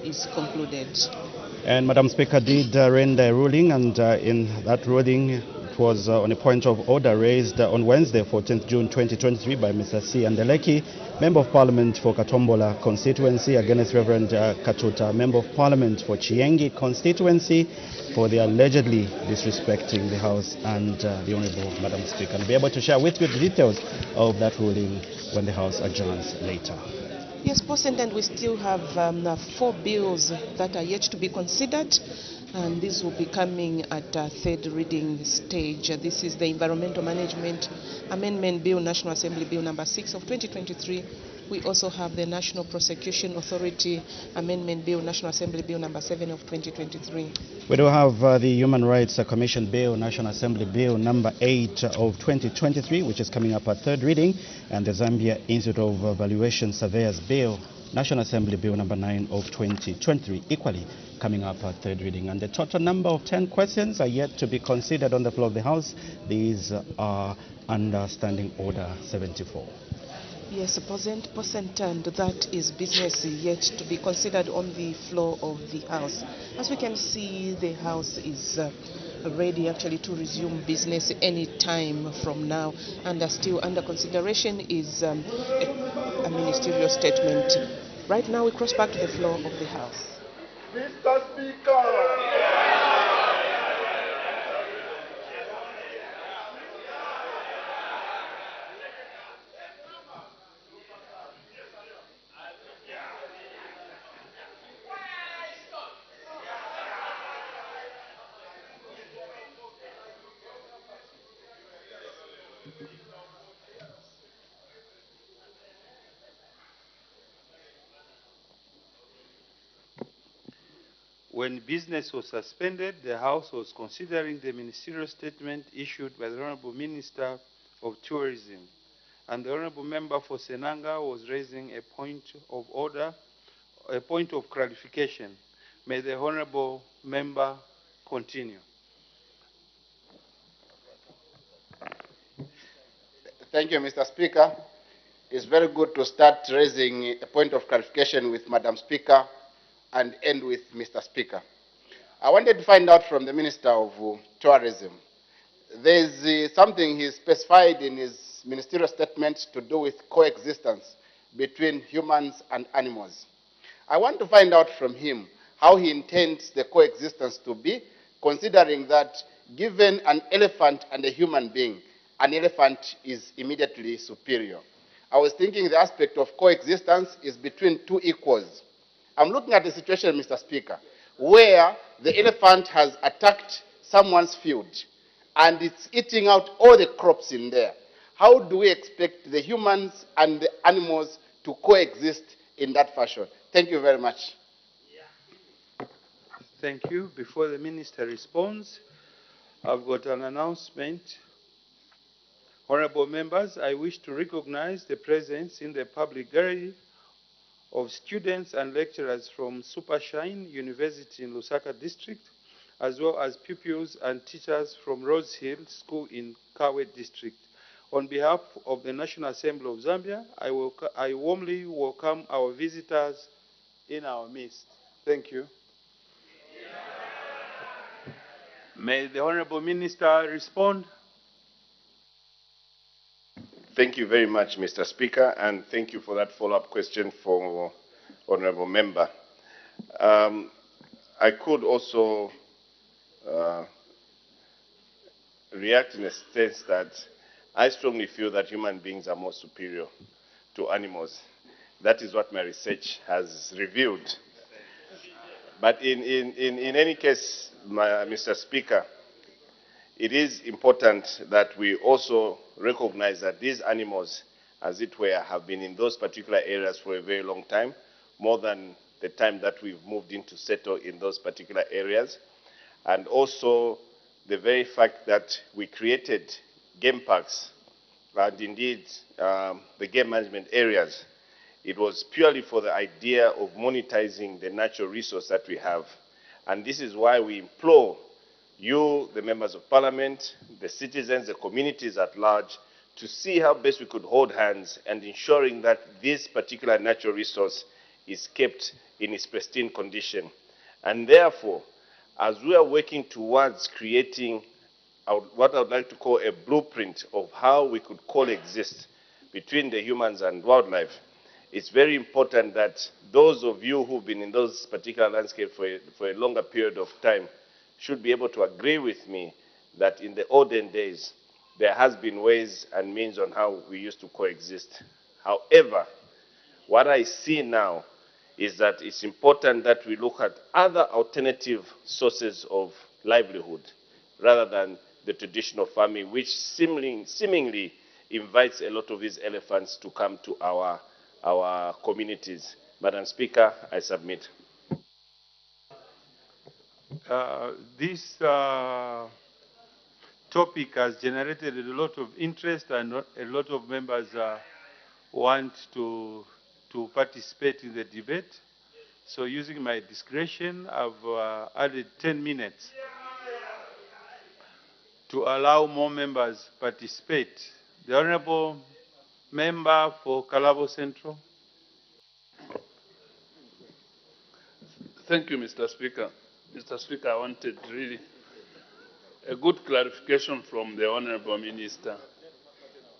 is concluded. And Madam Speaker did render a ruling, and in that ruling it was on a point of order raised on Wednesday, 14th June 2023 by Mr. C. Andeleki, Member of Parliament for Katombola constituency, against Reverend Katuta, Member of Parliament for Chiengi constituency, for the allegedly disrespecting the House and the Honourable Madam Speaker. And be able to share with you the details of that ruling when the House adjourns later. Yes, President, we still have 4 bills that are yet to be considered, and these will be coming at third reading stage. This is the Environmental Management Amendment Bill, National Assembly Bill number 6 of 2023. We also have the National Prosecution Authority Amendment Bill, National Assembly Bill number 7 of 2023. We do have the Human Rights Commission Bill, National Assembly Bill number 8 of 2023, which is coming up at third reading, and the Zambia Institute of Valuation Surveyors Bill, National Assembly Bill number 9 of 2023, equally coming up at third reading. And the total number of 10 questions are yet to be considered on the floor of the House. These are under Standing Order 74. Yes, President, and that is business yet to be considered on the floor of the House. As we can see, the House is ready actually to resume business any time from now, and still under consideration is a ministerial statement. Right now, we cross back to the floor of the House. Mr. Speaker. When business was suspended, the House was considering the ministerial statement issued by the Honorable Minister of Tourism, and the Honorable Member for Senanga was raising a point of order, a point of clarification. May the Honorable Member continue. Thank you, Mr. Speaker. It's very good to start raising a point of clarification with Madam Speaker and end with Mr. Speaker. I wanted to find out from the Minister of Tourism. There's something he specified in his ministerial statement to do with coexistence between humans and animals. I want to find out from him how he intends the coexistence to be, considering that given an elephant and a human being, an elephant is immediately superior. I was thinking the aspect of coexistence is between two equals. I'm looking at the situation, Mr. Speaker, where the elephant has attacked someone's field and it's eating out all the crops in there. How do we expect the humans and the animals to coexist in that fashion? Thank you very much. Thank you. Before the Minister responds, I've got an announcement. Honorable members, I wish to recognize the presence in the public gallery of students and lecturers from Supershine University in Lusaka District, as well as pupils and teachers from Rose Hill School in Kawe District. On behalf of the National Assembly of Zambia, I warmly welcome our visitors in our midst. Thank you. May the Honorable Minister respond. Thank you very much, Mr. Speaker, and thank you for that follow-up question for Honorable Member. I could also react in a sense that I strongly feel that human beings are more superior to animals. That is what my research has revealed. But in any case, Mr. Speaker, it is important that we also recognize that these animals, as it were, have been in those particular areas for a very long time, more than the time that we've moved in to settle in those particular areas. And also the very fact that we created game parks and indeed the game management areas. It was purely for the idea of monetizing the natural resource that we have. And this is why we implore you, the members of parliament, the citizens, the communities at large, to see how best we could hold hands and ensuring that this particular natural resource is kept in its pristine condition. And therefore, as we are working towards creating what I would like to call a blueprint of how we could coexist between the humans and wildlife, it's very important that those of you who've been in those particular landscapes for a longer period of time should be able to agree with me that in the olden days, there has been ways and means on how we used to coexist. However, what I see now is that it's important that we look at other alternative sources of livelihood rather than the traditional farming, which seemingly invites a lot of these elephants to come to our communities. Madam Speaker, I submit. This topic has generated a lot of interest, and a lot of members want to participate in the debate. So using my discretion, I've added 10 minutes to allow more members participate. The Honorable Member for Kalabo Central. Thank you, Mr. Speaker. Mr. Speaker, I wanted really a good clarification from the Honorable Minister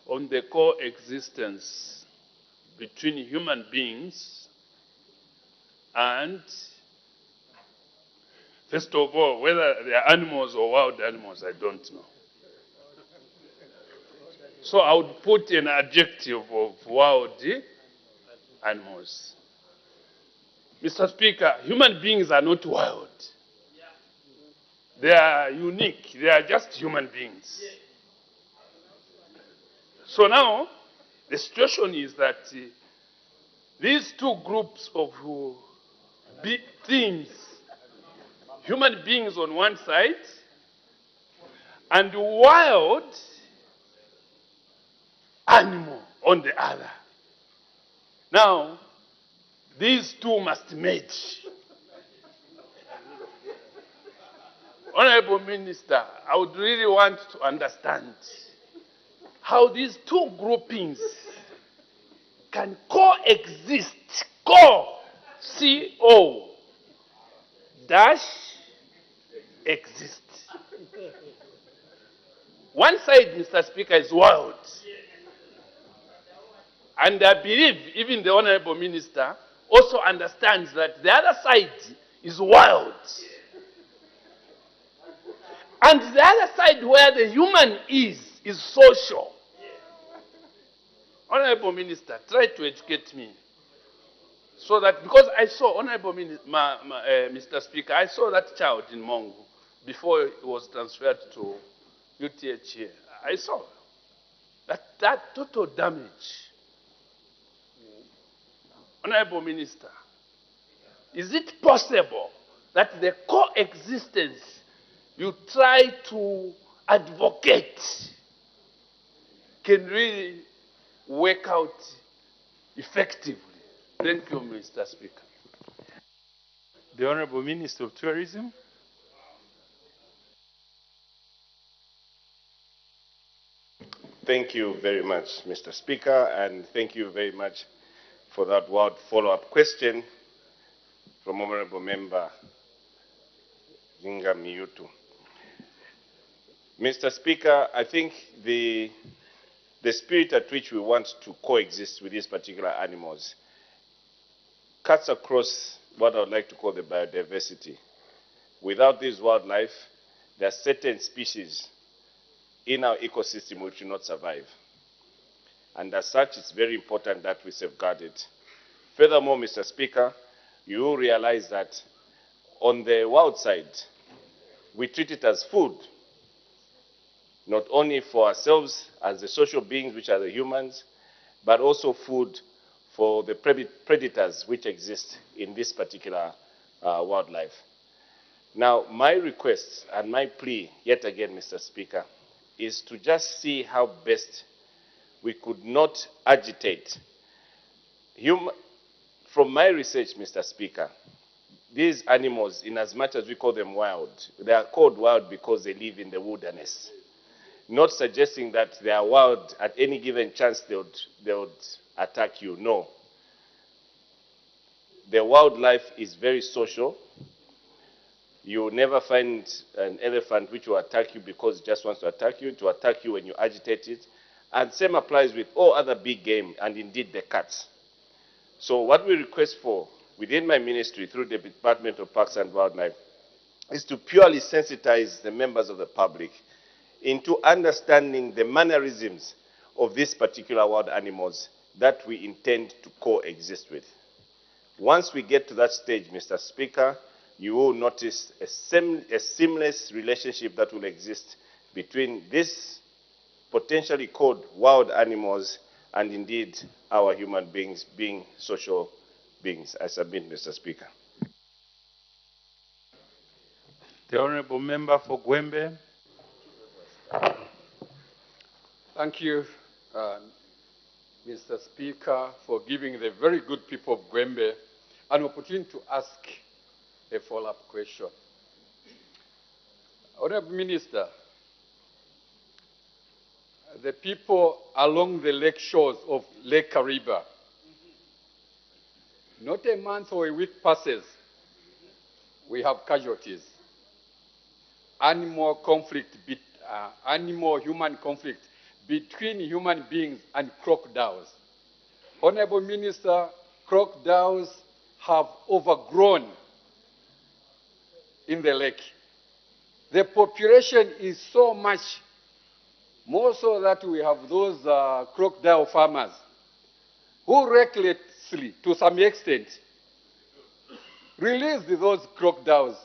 on the coexistence between human beings and, first of all, whether they are animals or wild animals, I don't know. So I would put an adjective of wild animals. Mr. Speaker, human beings are not wild. They are unique. They are just human beings. So now, the situation is that these two groups of things, human beings on one side and wild animal on the other. Now, these two must merge. Honorable Minister, I would really want to understand how these two groupings can coexist, C-O dash exist. One side, Mr. Speaker, is wild. And I believe even the Honorable Minister also understands that the other side is wild. And the other side where the human is social. Honorable Minister, try to educate me. So that, because I saw, Honorable Mr. Speaker, I saw that child in Mongo before it was transferred to UTH here. I saw that total damage. Honorable Minister, is it possible that the coexistence you try to advocate can really work out effectively? Thank you, Mr. Speaker. The Honorable Minister of Tourism. Thank you very much, Mr. Speaker, and thank you very much for that word follow-up question from Honorable Member Zinga Miyutu. Mr. Speaker, I think the spirit at which we want to coexist with these particular animals cuts across what I would like to call the biodiversity. Without this wildlife, there are certain species in our ecosystem which will not survive. And as such, it's very important that we safeguard it. Furthermore, Mr. Speaker, you will realize that on the wild side, we treat it as food, not only for ourselves as the social beings, which are the humans, but also food for the predators which exist in this particular wildlife. Now, my request and my plea, yet again, Mr. Speaker, is to just see how best we could not agitate. From my research, Mr. Speaker, these animals, in as much as we call them wild, they are called wild because they live in the wilderness. Not suggesting that they are wild at any given chance they would attack you, no. The wildlife is very social. You will never find an elephant which will attack you because it just wants to attack you. It will attack you when you agitate it. And same applies with all other big game, and indeed the cats. So what we request for within my ministry through the Department of Parks and Wildlife is to purely sensitize the members of the public into understanding the mannerisms of these particular wild animals that we intend to coexist with. Once we get to that stage, Mr. Speaker, you will notice a seamless relationship that will exist between these potentially called wild animals and indeed our human beings being social beings. I submit, Mr. Speaker. The Honourable Member for Gwembe. Thank you, Mr. Speaker, for giving the very good people of Gwembe an opportunity to ask a follow-up question. Honourable Minister, the people along the lake shores of Lake Kariba, not a month or a week passes, we have casualties. Animal-human conflict between human beings and crocodiles. Honourable Minister, crocodiles have overgrown in the lake. The population is so much, more so that we have those crocodile farmers who recklessly, to some extent, release those crocodiles.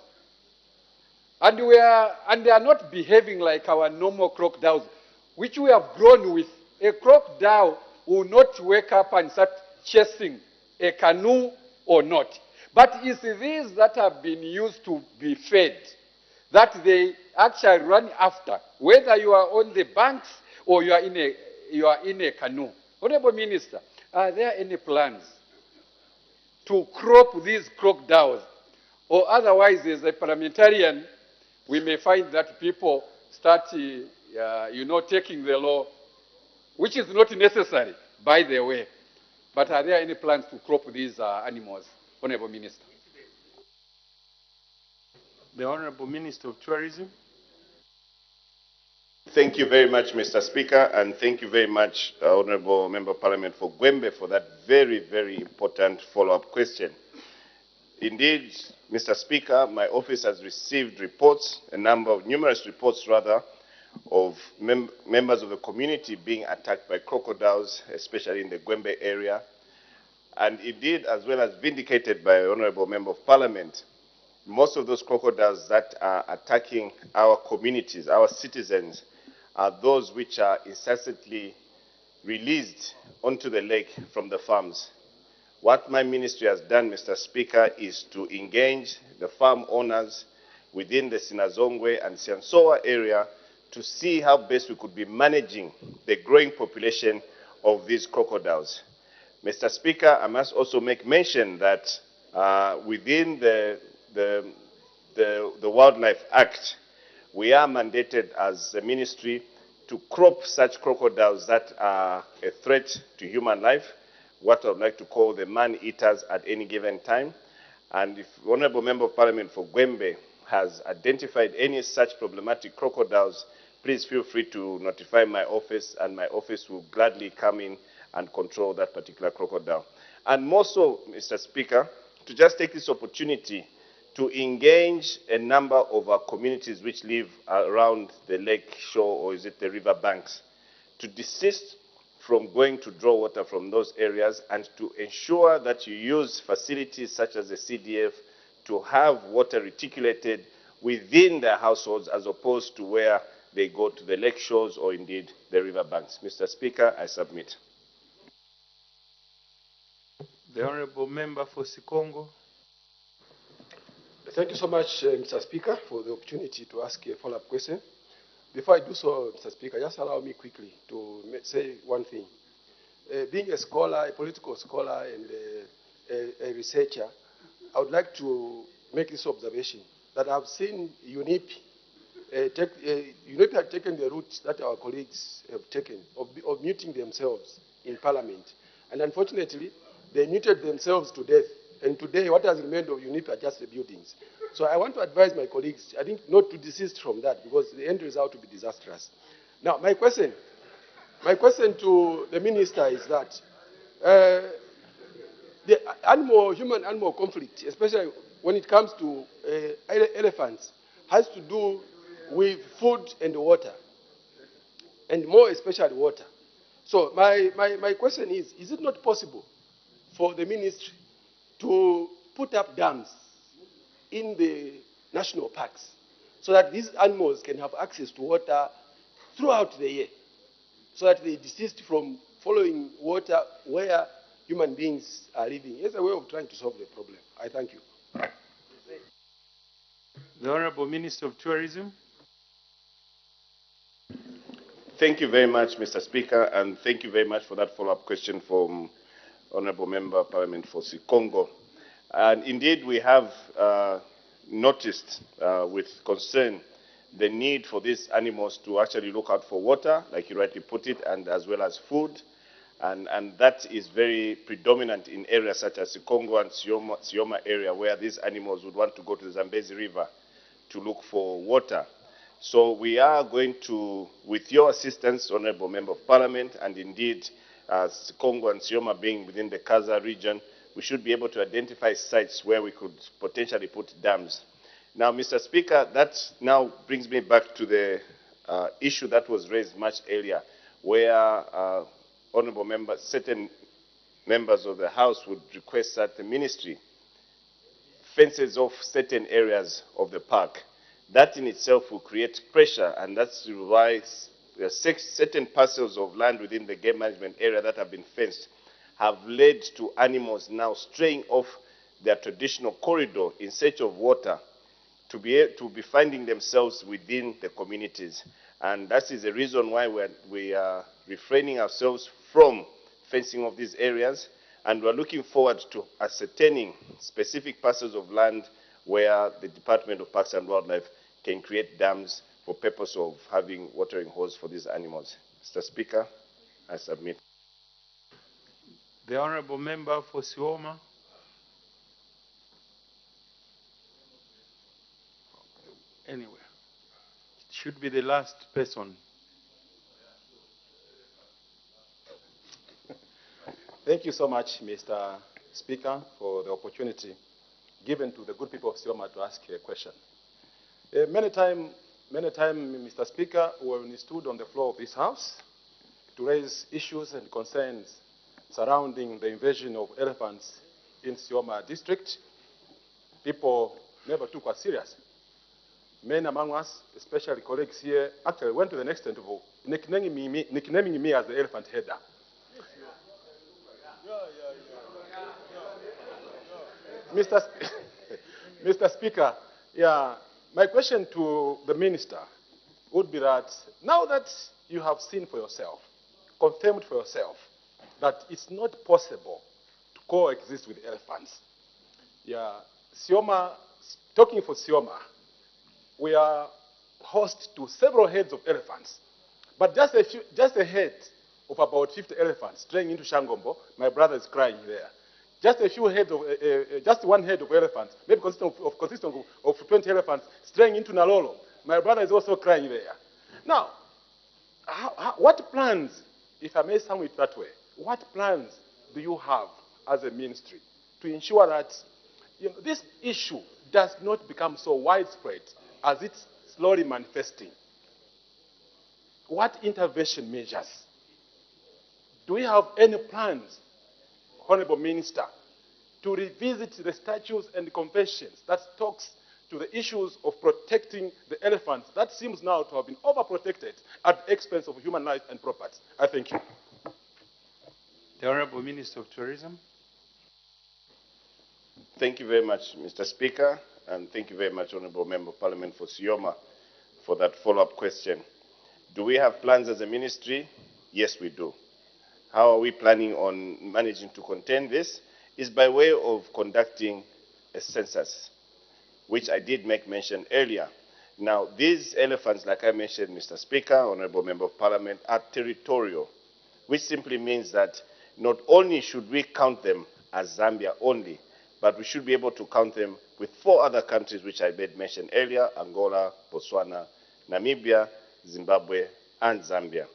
And they are not behaving like our normal crocodiles, which we have grown with. A crocodile will not wake up and start chasing a canoe or not. But it's these that have been used to be fed that they actually run after, whether you are on the banks or you are in a canoe. Honourable Minister, are there any plans to crop these crocodiles? Or otherwise, as a parliamentarian, we may find that people start, taking the law, which is not necessary, by the way. But are there any plans to crop these animals, Honourable Minister? The Honourable Minister of Tourism. Thank you very much, Mr. Speaker, and thank you very much, Honourable Member of Parliament for Gwembe, for that very, very important follow-up question. Indeed, Mr. Speaker, my office has received reports, numerous reports rather, of members of the community being attacked by crocodiles, especially in the Gwembe area. And indeed, as well as vindicated by the Honourable Member of Parliament, most of those crocodiles that are attacking our communities, our citizens, are those which are incessantly released onto the lake from the farms. What my ministry has done, Mr. Speaker, is to engage the farm owners within the Sinazongwe and Siansoa area to see how best we could be managing the growing population of these crocodiles. Mr. Speaker, I must also make mention that within the Wildlife Act, we are mandated as a ministry to crop such crocodiles that are a threat to human life, what I would like to call the man-eaters at any given time. And if the Honourable Member of Parliament for Gwembe has identified any such problematic crocodiles, please feel free to notify my office, and my office will gladly come in and control that particular crocodile. And more so, Mr. Speaker, to just take this opportunity to engage a number of our communities which live around the lake shore, or is it the river banks, to desist from going to draw water from those areas and to ensure that you use facilities such as the CDF to have water reticulated within their households as opposed to where they go to the lake shores or indeed the river banks. Mr. Speaker, I submit. The Honourable Member for Sikongo. Thank you so much, Mr. Speaker, for the opportunity to ask a follow-up question. Before I do so, Mr. Speaker, just allow me quickly to say one thing. Being a scholar, a political scholar, and a researcher, I would like to make this observation that I've seen UNIP UNIP have taken the route that our colleagues have taken of muting themselves in Parliament. And unfortunately, they muted themselves to death And today, what has remained of UNIP are just the buildings. So I want to advise my colleagues, I think, not to desist from that because the end result will be disastrous. Now, my question to the minister is that the human-animal conflict, especially when it comes to elephants, has to do with food and water, and more especially water. So my question is it not possible for the ministry to put up dams in the national parks so that these animals can have access to water throughout the year, so that they desist from following water where human beings are living? It's a way of trying to solve the problem. I thank you. The Honorable Minister of Tourism. Thank you very much, Mr. Speaker, and thank you very much for that follow-up question from Honorable Member of Parliament for Sikongo. And indeed, we have noticed with concern the need for these animals to actually look out for water, like you rightly put it, and as well as food. And that is very predominant in areas such as Sikongo and Sioma area, where these animals would want to go to the Zambezi River to look for water. So we are going to, with your assistance, Honorable Member of Parliament, and indeed Sikongo and Sioma being within the Kaza region, we should be able to identify sites where we could potentially put dams. Now, Mr. Speaker, that now brings me back to the issue that was raised much earlier, where honorable members, certain members of the House would request that the ministry fences off certain areas of the park. That in itself will create pressure, and that's why there are certain parcels of land within the game management area that have been fenced have led to animals now straying off their traditional corridor in search of water to be finding themselves within the communities. And that is the reason why we are refraining ourselves from fencing of these areas, and we're looking forward to ascertaining specific parcels of land where the Department of Parks and Wildlife can create dams for purpose of having watering holes for these animals. Mr. Speaker, I submit. The Honorable Member for Sioma. Anyway, it should be the last person. Thank you so much, Mr. Speaker, for the opportunity given to the good people of Sioma to ask a question. Many times, Mr. Speaker, when we stood on the floor of this House to raise issues and concerns surrounding the invasion of elephants in Sioma district, people never took us serious. Many among us, especially colleagues here, actually went to the extent of nicknaming me as the elephant header. Mr. Speaker, yeah, my question to the minister would be that now that you have seen for yourself, confirmed for yourself, that it's not possible to coexist with elephants. Yeah, Sioma, talking for Sioma, we are host to several heads of elephants, but just a head of about 50 elephants straying into Shangombo, my brother is crying there. Just a few heads of, just one head of elephants, maybe consisting of 20 elephants straying into Nalolo, my brother is also crying there. Now, what plans, if I may sum it that way, what plans do you have as a ministry to ensure that this issue does not become so widespread as it's slowly manifesting? What intervention measures? Do we have any plans, Honorable Minister, to revisit the statutes and conventions that talks to the issues of protecting the elephants that seems now to have been overprotected at the expense of human life and property? I thank you. The Honorable Minister of Tourism. Thank you very much, Mr. Speaker, and thank you very much, Honorable Member of Parliament for Sioma, for that follow-up question. Do we have plans as a ministry? Yes, we do. How are we planning on managing to contain this? Is by way of conducting a census, which I did make mention earlier. Now, these elephants, like I mentioned, Mr. Speaker, Honorable Member of Parliament, are territorial, which simply means that not only should we count them as Zambia only, but we should be able to count them with 4 other countries which I made mention earlier: Angola, Botswana, Namibia, Zimbabwe, and Zambia.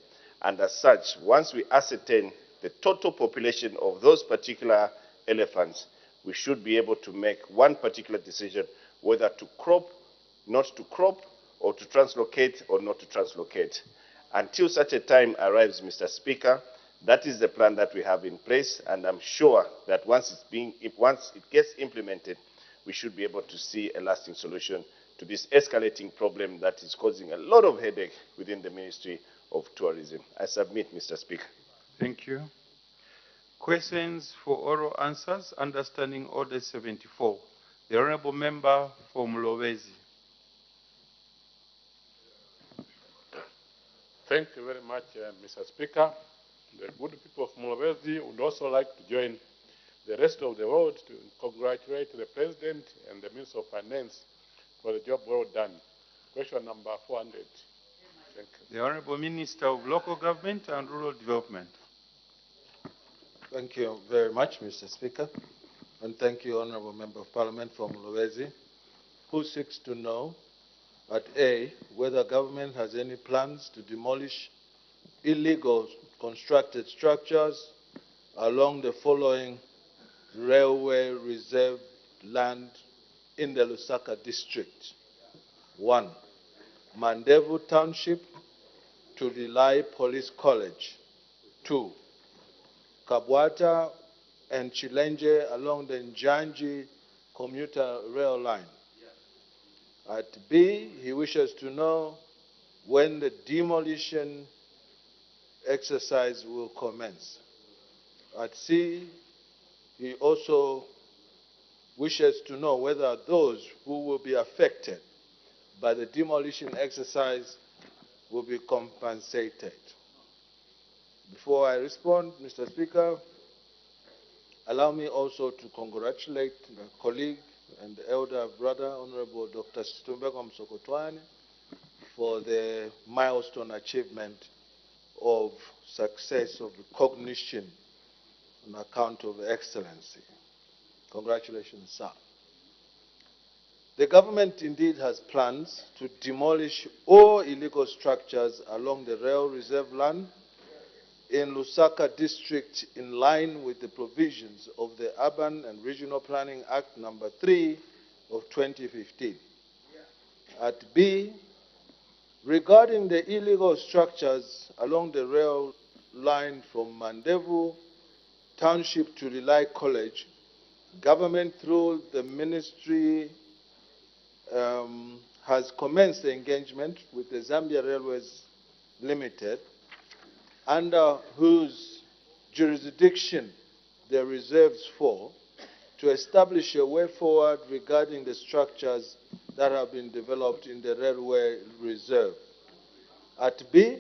And as such, once we ascertain the total population of those particular elephants, we should be able to make one particular decision whether to crop, not to crop, or to translocate or not to translocate. Until such a time arrives, Mr. Speaker, that is the plan that we have in place, and I'm sure that once it gets implemented, we should be able to see a lasting solution to this escalating problem that is causing a lot of headache within the Ministry of Tourism. I submit, Mr. Speaker. Thank you. Questions for oral answers, understanding Order 74. The Honourable Member for Mulowezi. Thank you very much, Mr. Speaker. The good people of Mulowezi would also like to join the rest of the world to congratulate the President and the Minister of Finance for the job well done. Question number 400. Thank you. The Honourable Minister of Local Government and Rural Development. Thank you very much, Mr. Speaker. And thank you, Honourable Member of Parliament from Mulowezi, who seeks to know at A, whether government has any plans to demolish illegal constructed structures along the following railway reserve land in the Lusaka district. 1. Mandevu Township to Relay Police College. 2. Kabwata and Chilenje along the Njanji commuter rail line. At B, he wishes to know when the demolition exercise will commence. At C, he also wishes to know whether those who will be affected by the demolition exercise will be compensated. Before I respond, Mr. Speaker, allow me also to congratulate my colleague and elder brother, Honorable Dr. Situmbeko Msokotwane, for the milestone achievement of success of recognition on account of excellency. Congratulations, sir. The government indeed has plans to demolish all illegal structures along the rail reserve land in Lusaka district in line with the provisions of the Urban and Regional Planning Act number 3 of 2015. At B, regarding the illegal structures along the rail line from Mandevu Township to Relay College, government through the ministry has commenced the engagement with the Zambia Railways Limited, under whose jurisdiction the reserves fall, to establish a way forward regarding the structures that have been developed in the railway reserve. At B,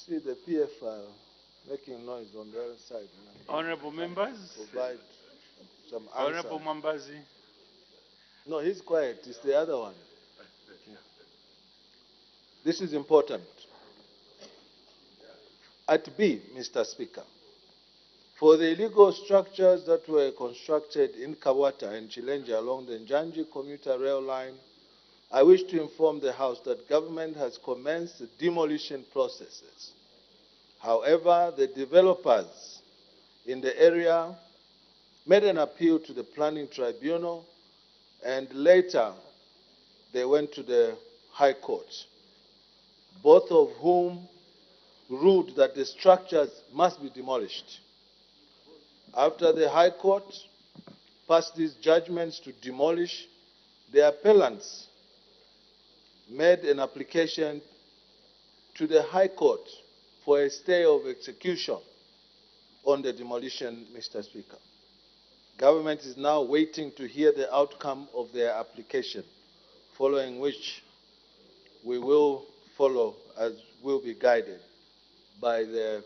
see the PF file making noise on the other side. Honourable members. Provide some answer. Honourable Mambazi. No, he's quiet. It's the other one. This is important. At B, Mr. Speaker, for the illegal structures that were constructed in Kawata and Chilenje along the Njanji commuter rail line, I wish to inform the House that government has commenced the demolition processes. However, the developers in the area made an appeal to the Planning Tribunal, and later they went to the High Court, both of whom ruled that the structures must be demolished. After the High Court passed these judgments to demolish, the appellants made an application to the High Court for a stay of execution on the demolition, Mr. Speaker. Government is now waiting to hear the outcome of their application, following which we will follow as will be guided by the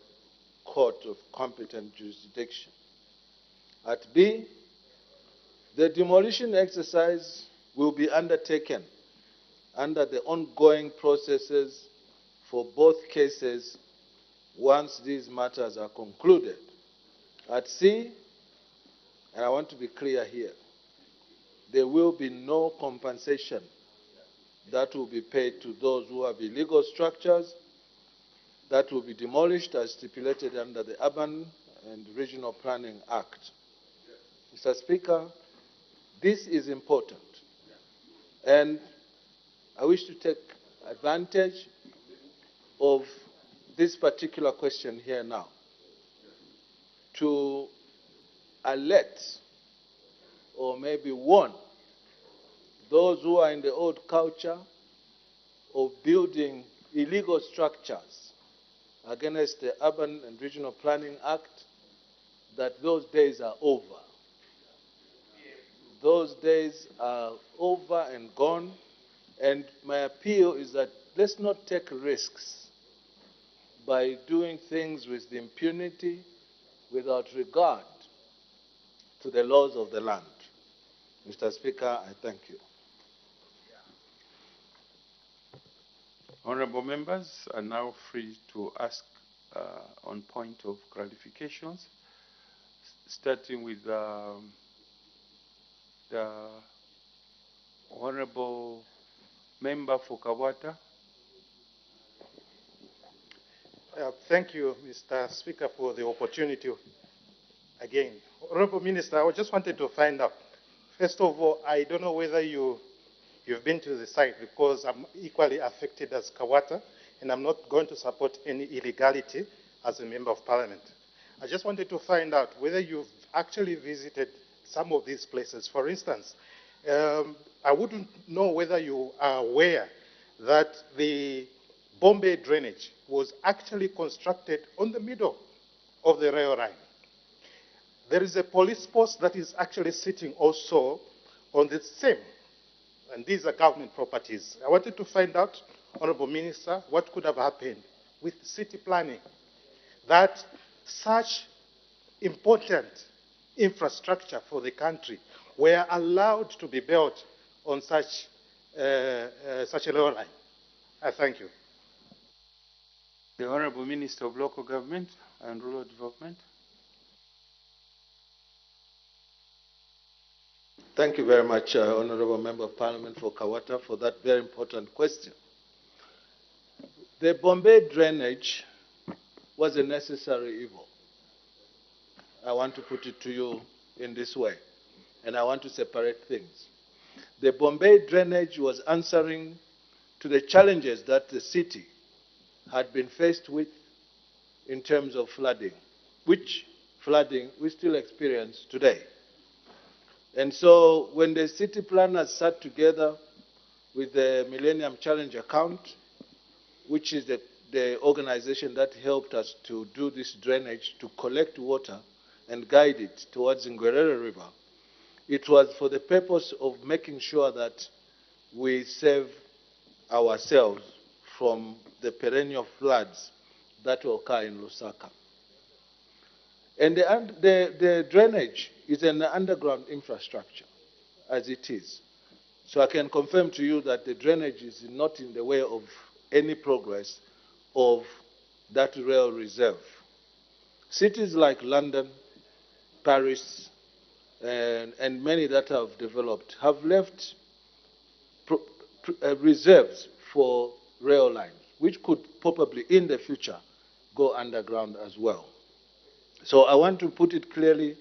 court of competent jurisdiction. At B, the demolition exercise will be undertaken under the ongoing processes for both cases once these matters are concluded. At sea, and I want to be clear here, there will be no compensation that will be paid to those who have illegal structures that will be demolished as stipulated under the Urban and Regional Planning Act. Mr. Speaker, this is important. And I wish to take advantage of this particular question here now to alert or maybe warn those who are in the old culture of building illegal structures against the Urban and Regional Planning Act that those days are over. Those days are over and gone, and my appeal is that let's not take risks by doing things with the impunity without regard to the laws of the land. Mr. Speaker, I thank you. Honorable members are now free to ask on point of clarifications, starting with the Honorable Member for Kawata. Thank you, Mr. Speaker, for the opportunity again. Honorable Minister, I just wanted to find out, first of all, I don't know whether you've been to the site, because I'm equally affected as Kawata, and I'm not going to support any illegality as a Member of Parliament. I just wanted to find out whether you've actually visited some of these places. For instance, I wouldn't know whether you are aware that the Bombay drainage was actually constructed on the middle of the rail line. There is a police post that is actually sitting also on the same, and these are government properties. I wanted to find out, Honorable Minister, what could have happened with city planning that such important infrastructure for the country were allowed to be built on such a rail line. I thank you. The Honorable Minister of Local Government and Rural Development. Thank you very much, Honorable Member of Parliament for Kawata, for that very important question. The Bombay drainage was a necessary evil. I want to put it to you in this way, and I want to separate things. The Bombay drainage was answering to the challenges that the city had been faced with in terms of flooding, which flooding we still experience today. And so when the city planners sat together with the Millennium Challenge Account, which is the organization that helped us to do this drainage, to collect water and guide it towards the Ngwerere River, it was for the purpose of making sure that we save ourselves from the perennial floods that will occur in Lusaka. And the drainage is an underground infrastructure, as it is. So I can confirm to you that the drainage is not in the way of any progress of that rail reserve. Cities like London, Paris, and many that have developed have left reserves for rail lines, which could probably in the future go underground as well. So I want to put it clearly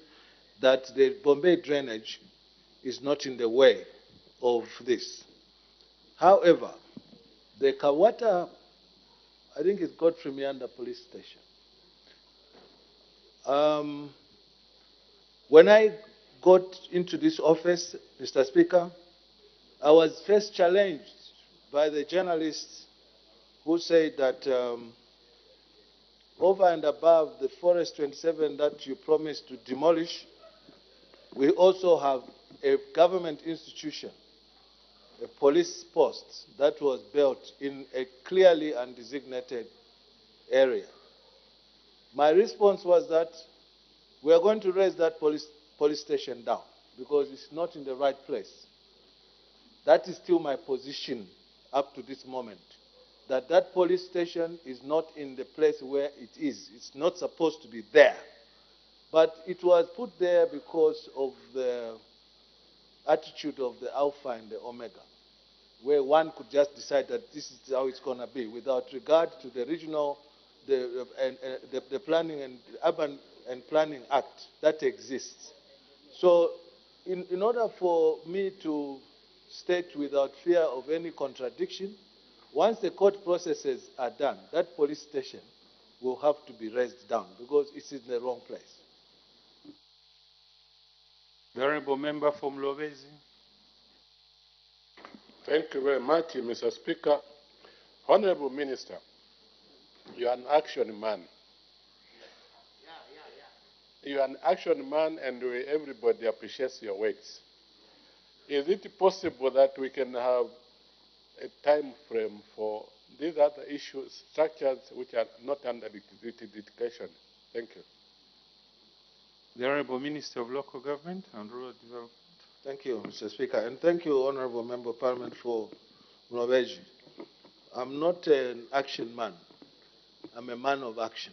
that the Bombay drainage is not in the way of this. However, the Kawata, I think it's Godfrey Mianda Police Station. When I got into this office, Mr. Speaker, I was first challenged by the journalists who said that over and above the Forest 27 that you promised to demolish, we also have a government institution, a police post that was built in a clearly undesignated area. My response was that we are going to raise that police station down because it's not in the right place. That is still my position up to this moment, that that police station is not in the place where it is. It's not supposed to be there. But it was put there because of the attitude of the Alpha and the Omega, where one could just decide that this is how it's going to be without regard to the regional, the Planning and Urban and Planning Act that exists. So in order for me to state without fear of any contradiction, once the court processes are done, that police station will have to be raised down because it's in the wrong place. The Honorable Member from Lovezi. Thank you very much, Mr. Speaker. Honorable Minister, you are an action man. You are an action man, and everybody appreciates your works. Is it possible that we can have a time frame for these other issues, structures which are not under litigation? Thank you. The Honorable Minister of Local Government and Rural Development. Thank you, Mr. Speaker, and thank you, Honorable Member of Parliament, for Mloveji. I'm not an action man. I'm a man of action.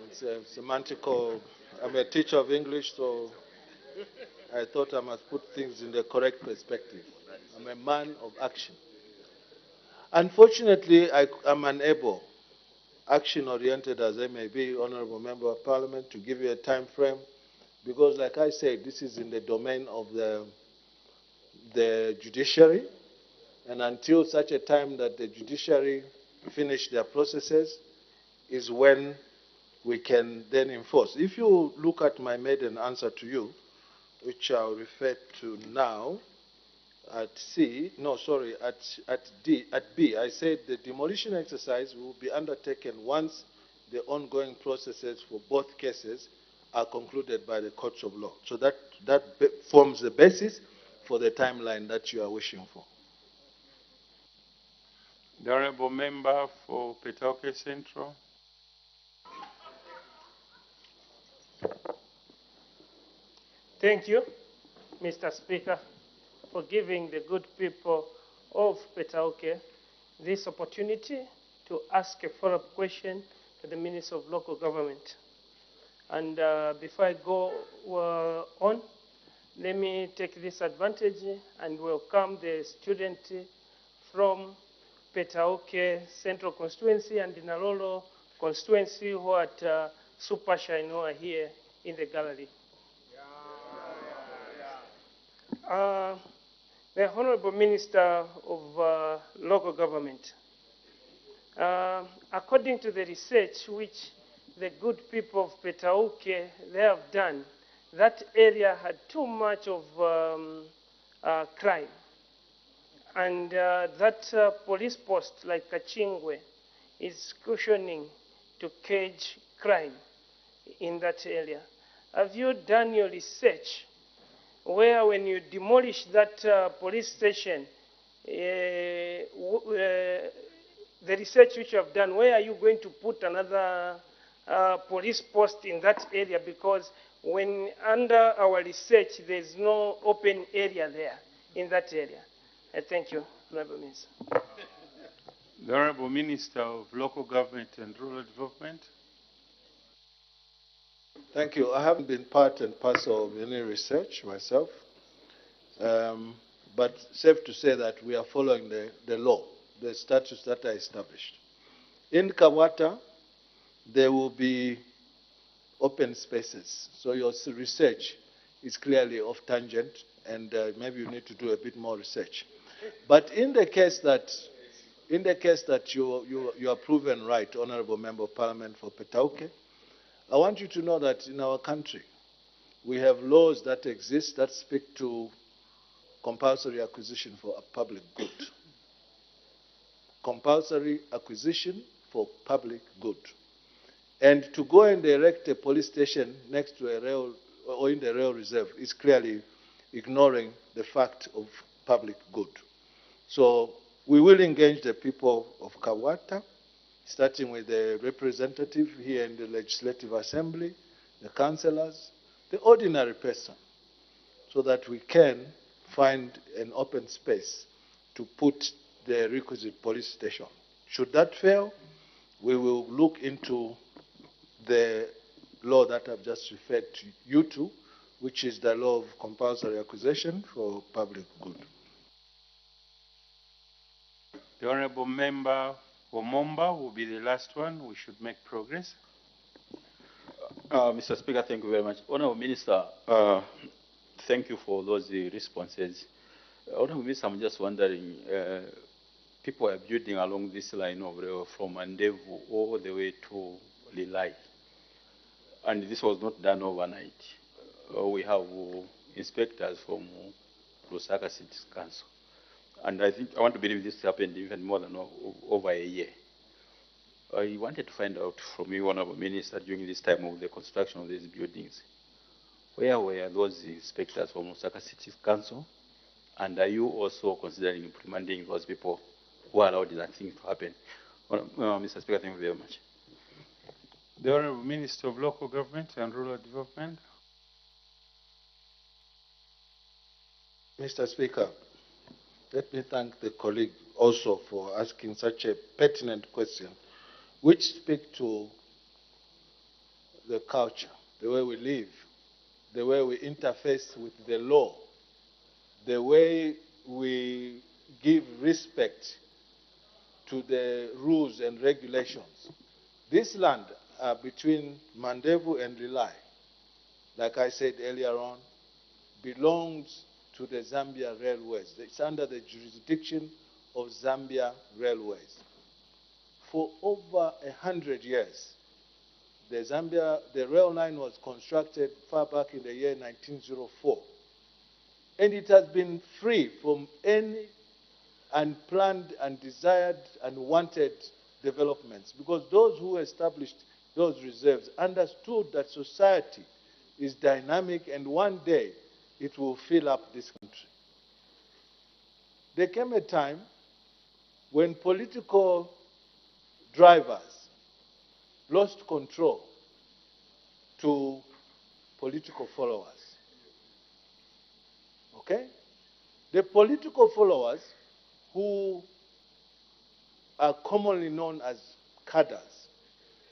It's a semantical. I'm a teacher of English, so I thought I must put things in the correct perspective. I'm a man of action. Unfortunately, I'm unable, action-oriented as I may be, Honorable Member of Parliament, to give you a time frame, because, like I said, this is in the domain of the judiciary, and until such a time that the judiciary finish their processes is when we can then enforce. If you look at my maiden answer to you, which I'll refer to now, at B, I said the demolition exercise will be undertaken once the ongoing processes for both cases are concluded by the courts of law. So that forms the basis for the timeline that you are wishing for. The Honorable Member for Petauke Central. Thank you, Mr. Speaker, for giving the good people of Petauke this opportunity to ask a follow-up question to the Minister of Local Government. And before I go on, let me take this advantage and welcome the student from Petauke Central Constituency and Narolo Constituency who are at Supershine, who are here in the gallery. The Honorable Minister of Local Government, according to the research which the good people of Petauke they have done, that area had too much of crime. And that police post, like Kachingwe, is cushioning to cage crime in that area. Have you done your research where when you demolish that police station, the research which you have done, where are you going to put another police post in that area? Because when under our research, there's no open area there in that area. Thank you, Honorable Minister. The Honorable Minister of Local Government and Rural Development. Thank you. I haven't been part and parcel of any research myself, but safe to say that we are following the law, the statutes that are established. In Kawata, there will be open spaces, so your research is clearly off tangent, and maybe you need to do a bit more research. But in the case that you are proven right, Honorable Member of Parliament for Petauke, I want you to know that in our country, we have laws that exist that speak to compulsory acquisition for a public good. Compulsory acquisition for public good. And to go and erect a police station next to a rail or in the rail reserve is clearly ignoring the fact of public good. So we will engage the people of Kawata, starting with the representative here in the Legislative Assembly, the councillors, the ordinary person, so that we can find an open space to put the requisite police station. Should that fail, we will look into the law that I've just referred to you to, which is the law of compulsory acquisition for public good. The Honorable Member Omomba will be the last one. We should make progress. Mr. Speaker, thank you very much. Honorable Minister, thank you for those responses. Honorable Minister, I'm just wondering, people are building along this line of from Mandevu all the way to Lilai, and this was not done overnight. We have inspectors from Lusaka City Council, and I want to believe this happened even more than over a year. I wanted to find out from you, Honorable Minister, during this time of the construction of these buildings, where were those inspectors from Lusaka City Council, and are you also considering implementing those people who allowed that thing to happen? Mr. Speaker, thank you very much. The Honorable Minister of Local Government and Rural Development. Mr. Speaker, let me thank the colleague also for asking such a pertinent question, which speaks to the culture, the way we live, the way we interface with the law, the way we give respect to the rules and regulations. This land between Mandevu and Lilai, like I said earlier on, belongs to the Zambia Railways. It's under the jurisdiction of Zambia Railways. For over 100 years, the rail line was constructed far back in the year 1904. And it has been free from any unplanned, undesired, unwanted developments, because those who established those reserves understood that society is dynamic and one day it will fill up this country. There came a time when political drivers lost control to political followers. Okay? The political followers, who are commonly known as cadres,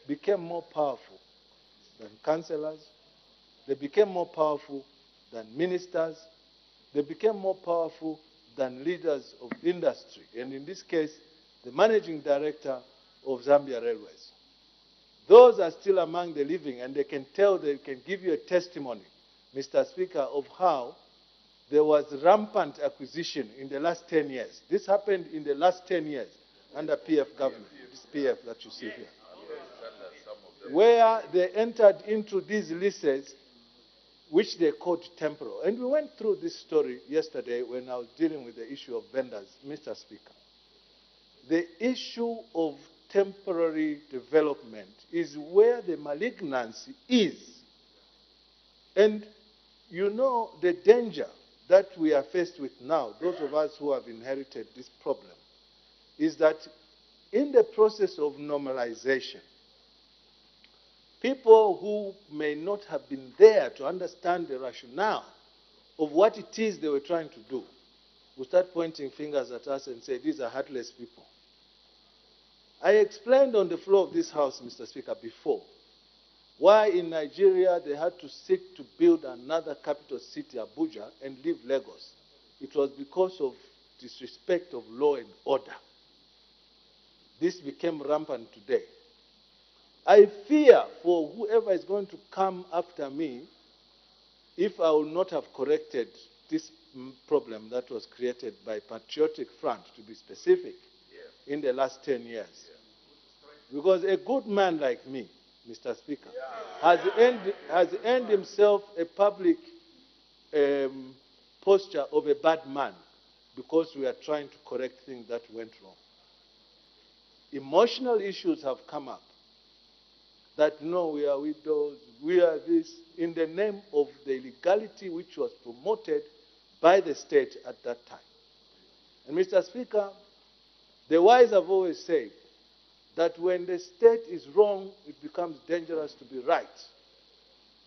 became more powerful than councillors. They became more powerful than ministers. They became more powerful than leaders of industry, and in this case, the managing director of Zambia Railways. Those are still among the living, and they can give you a testimony, Mr. Speaker, of how there was rampant acquisition in the last 10 years. This happened in the last 10 years under PF government, this PF that you see here, where they entered into these leases which they called temporal. And we went through this story yesterday when I was dealing with the issue of vendors, Mr. Speaker. The issue of temporary development is where the malignancy is. And you know the danger that we are faced with now, those of us who have inherited this problem, is that in the process of normalization, people who may not have been there to understand the rationale of what it is they were trying to do will start pointing fingers at us and say, these are heartless people. I explained on the floor of this House, Mr. Speaker, before, why in Nigeria they had to seek to build another capital city, Abuja, and leave Lagos. It was because of disrespect of law and order. This became rampant today. I fear for whoever is going to come after me if I will not have corrected this problem that was created by Patriotic Front, to be specific, in the last 10 years. Because a good man like me, Mr. Speaker, has earned himself a public posture of a bad man because we are trying to correct things that went wrong. Emotional issues have come up. That no, we are widows, we are this, in the name of the illegality which was promoted by the state at that time. And Mr. Speaker, the wise have always said that when the state is wrong, it becomes dangerous to be right.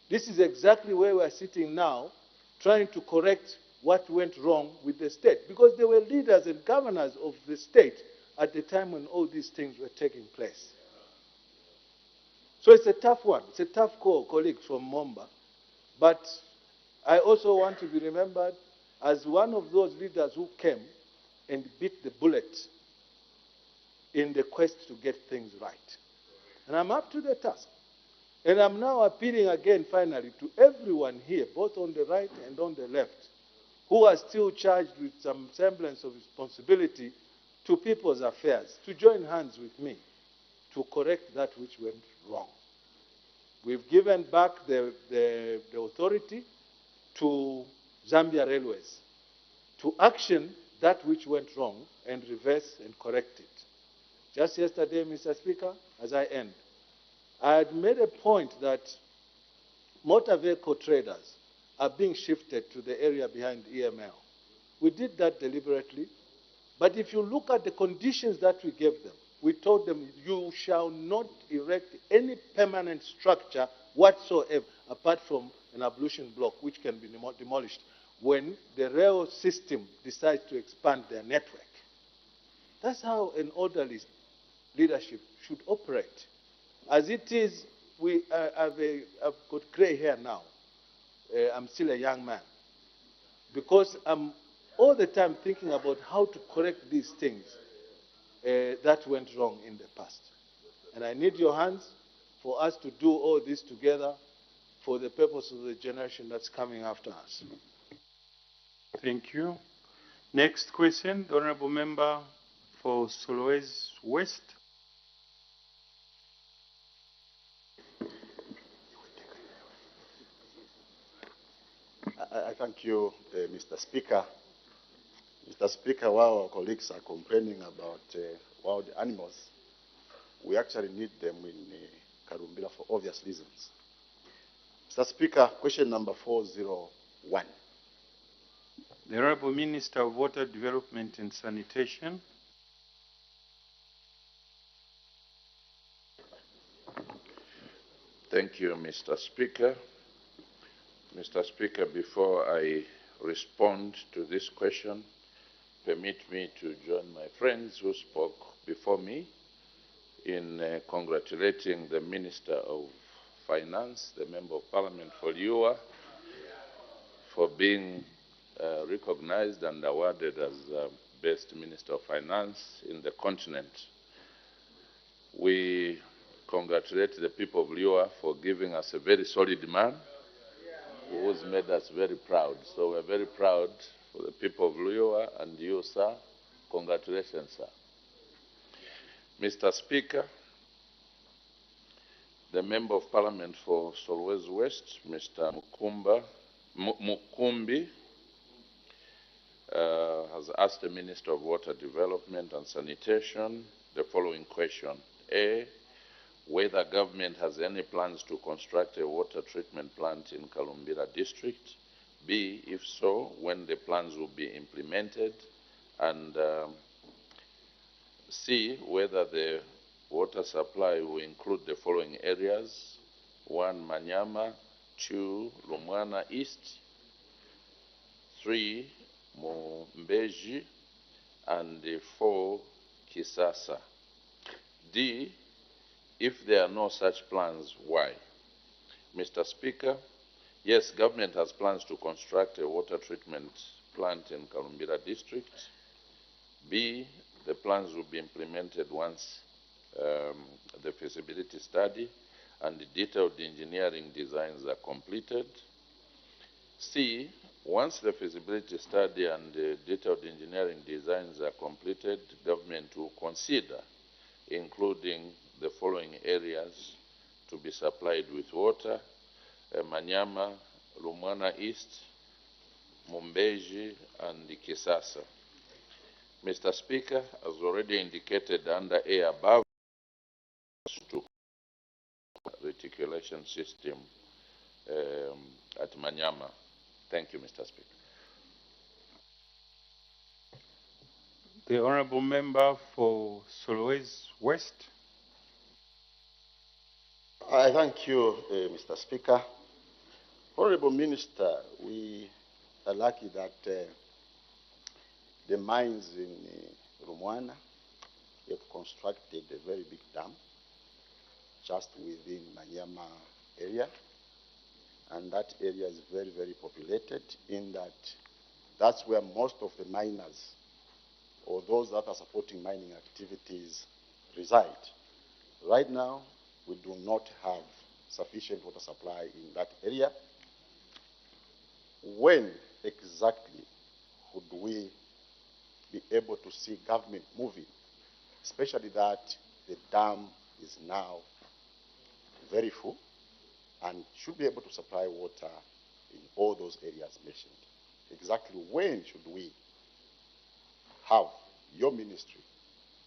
This is exactly where we are sitting now, trying to correct what went wrong with the state, because there were leaders and governors of the state at the time when all these things were taking place. So it's a tough one. It's a tough call, colleagues from Momba. But I also want to be remembered as one of those leaders who came and beat the bullet in the quest to get things right. And I'm up to the task. And I'm now appealing again, finally, to everyone here, both on the right and on the left, who are still charged with some semblance of responsibility to people's affairs, to join hands with me to correct that which went wrong. We've given back the authority to Zambia Railways to action that which went wrong and reverse and correct it. Just yesterday, Mr. Speaker, as I end, I had made a point that motor vehicle traders are being shifted to the area behind EML. We did that deliberately, but if you look at the conditions that we gave them, we told them, you shall not erect any permanent structure whatsoever apart from an ablution block, which can be demolished when the rail system decides to expand their network. That's how an orderly leadership should operate. As it is, I've got gray hair now. I'm still a young man. Because I'm all the time thinking about how to correct these things that went wrong in the past. And I need your hands for us to do all this together for the purpose of the generation that's coming after us. Thank you. Next question, the Honorable Member for Solwezi West. I thank you, Mr. Speaker. Mr. Speaker, while our colleagues are complaining about wild animals, we actually need them in Karumbila for obvious reasons. Mr. Speaker, question number 401. The Honorable Minister of Water Development and Sanitation. Thank you, Mr. Speaker. Mr. Speaker, before I respond to this question, permit me to join my friends who spoke before me in congratulating the Minister of Finance, the Member of Parliament for Liua, for being recognized and awarded as Best Minister of Finance in the continent. We congratulate the people of Liua for giving us a very solid man who's made us very proud. So we're very proud for the people of Liua and you, sir. Congratulations, sir. Mr. Speaker, the Member of Parliament for Solwezi West, Mr. Mukumbi, has asked the Minister of Water Development and Sanitation the following question. A, whether government has any plans to construct a water treatment plant in Kalumbira district. B, if so, when the plans will be implemented. And C, whether the water supply will include the following areas. 1, Manyama. 2, Lumwana East. 3, Mumbeji. And 4, Kisasa. D, if there are no such plans, why? Mr. Speaker, yes, government has plans to construct a water treatment plant in Kalumbira district. B, the plans will be implemented once the feasibility study and the detailed engineering designs are completed. C, once the feasibility study and the detailed engineering designs are completed, government will consider including the following areas to be supplied with water: Manyama, Lumwana East, Mumbeji, and Kisasa. Mr. Speaker, as already indicated under A above, to reticulation system at Manyama. Thank you, Mr. Speaker. The Honorable Member for Solwezi West. I thank you, Mr. Speaker. Honorable Minister, we are lucky that the mines in Rumwana have constructed a very big dam. just within Manyama area. And that area is very, very populated in that that's where most of the miners or those that are supporting mining activities reside. Right now, we do not have sufficient water supply in that area. When exactly would we be able to see government moving, especially that the dam is now very full and should be able to supply water in all those areas mentioned? Exactly when should we have your ministry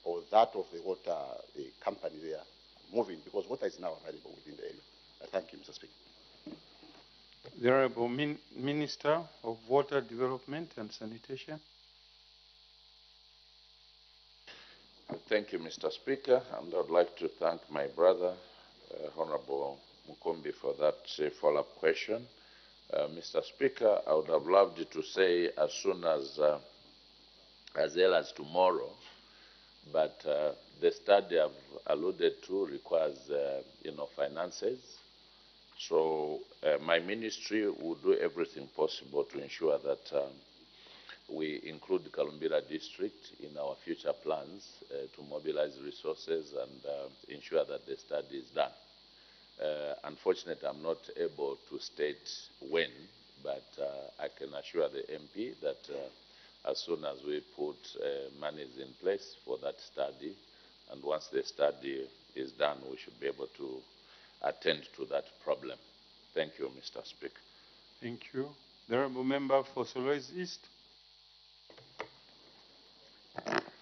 or that of the water, the company there, moving? Because water is now available within the area. Thank you, Mr. Speaker. The Honorable Minister of Water Development and Sanitation. Thank you, Mr. Speaker, and I'd like to thank my brother, Honorable Mukombi, for that follow-up question. Mr. Speaker, I would have loved to say as soon as early as tomorrow, but the study I've alluded to requires, finances. So my ministry will do everything possible to ensure that we include Kalumbila district in our future plans to mobilize resources and ensure that the study is done. Unfortunately, I'm not able to state when, but I can assure the MP that as soon as we put monies in place for that study, and once the study is done, we should be able to attend to that problem. Thank you, Mr. Speaker. Thank you. The Honourable Member for Solwezi East.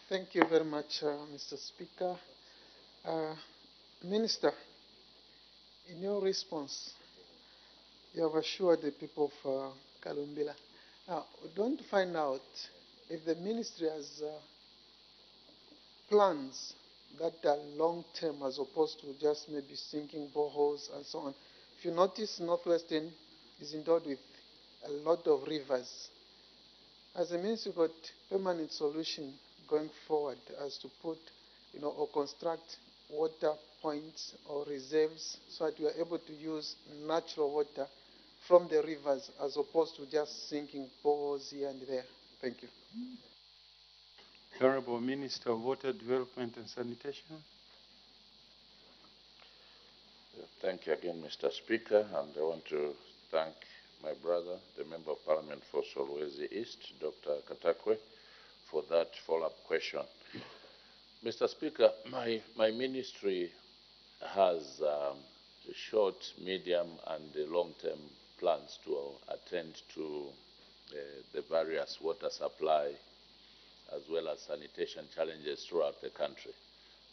Thank you very much, Mr. Speaker. Minister, in your response, you have assured the people of Kalumbila. Now, we want to find out if the ministry has plans that are long-term as opposed to just maybe sinking boreholes and so on. If you notice, Northwestern is endowed with a lot of rivers. As a ministry, got permanent solution going forward as to put, or construct water points or reserves so that we are able to use natural water from the rivers as opposed to just sinking boreholes here and there. Thank you. The Honourable Minister of Water Development and Sanitation. Thank you again, Mr. Speaker, and I want to thank my brother, the Member of Parliament for Solwezi East, Dr. Katakwe, for that follow-up question. Mr. Speaker, my ministry has short, medium, and long-term plans to attend to the various water supply as well as sanitation challenges throughout the country.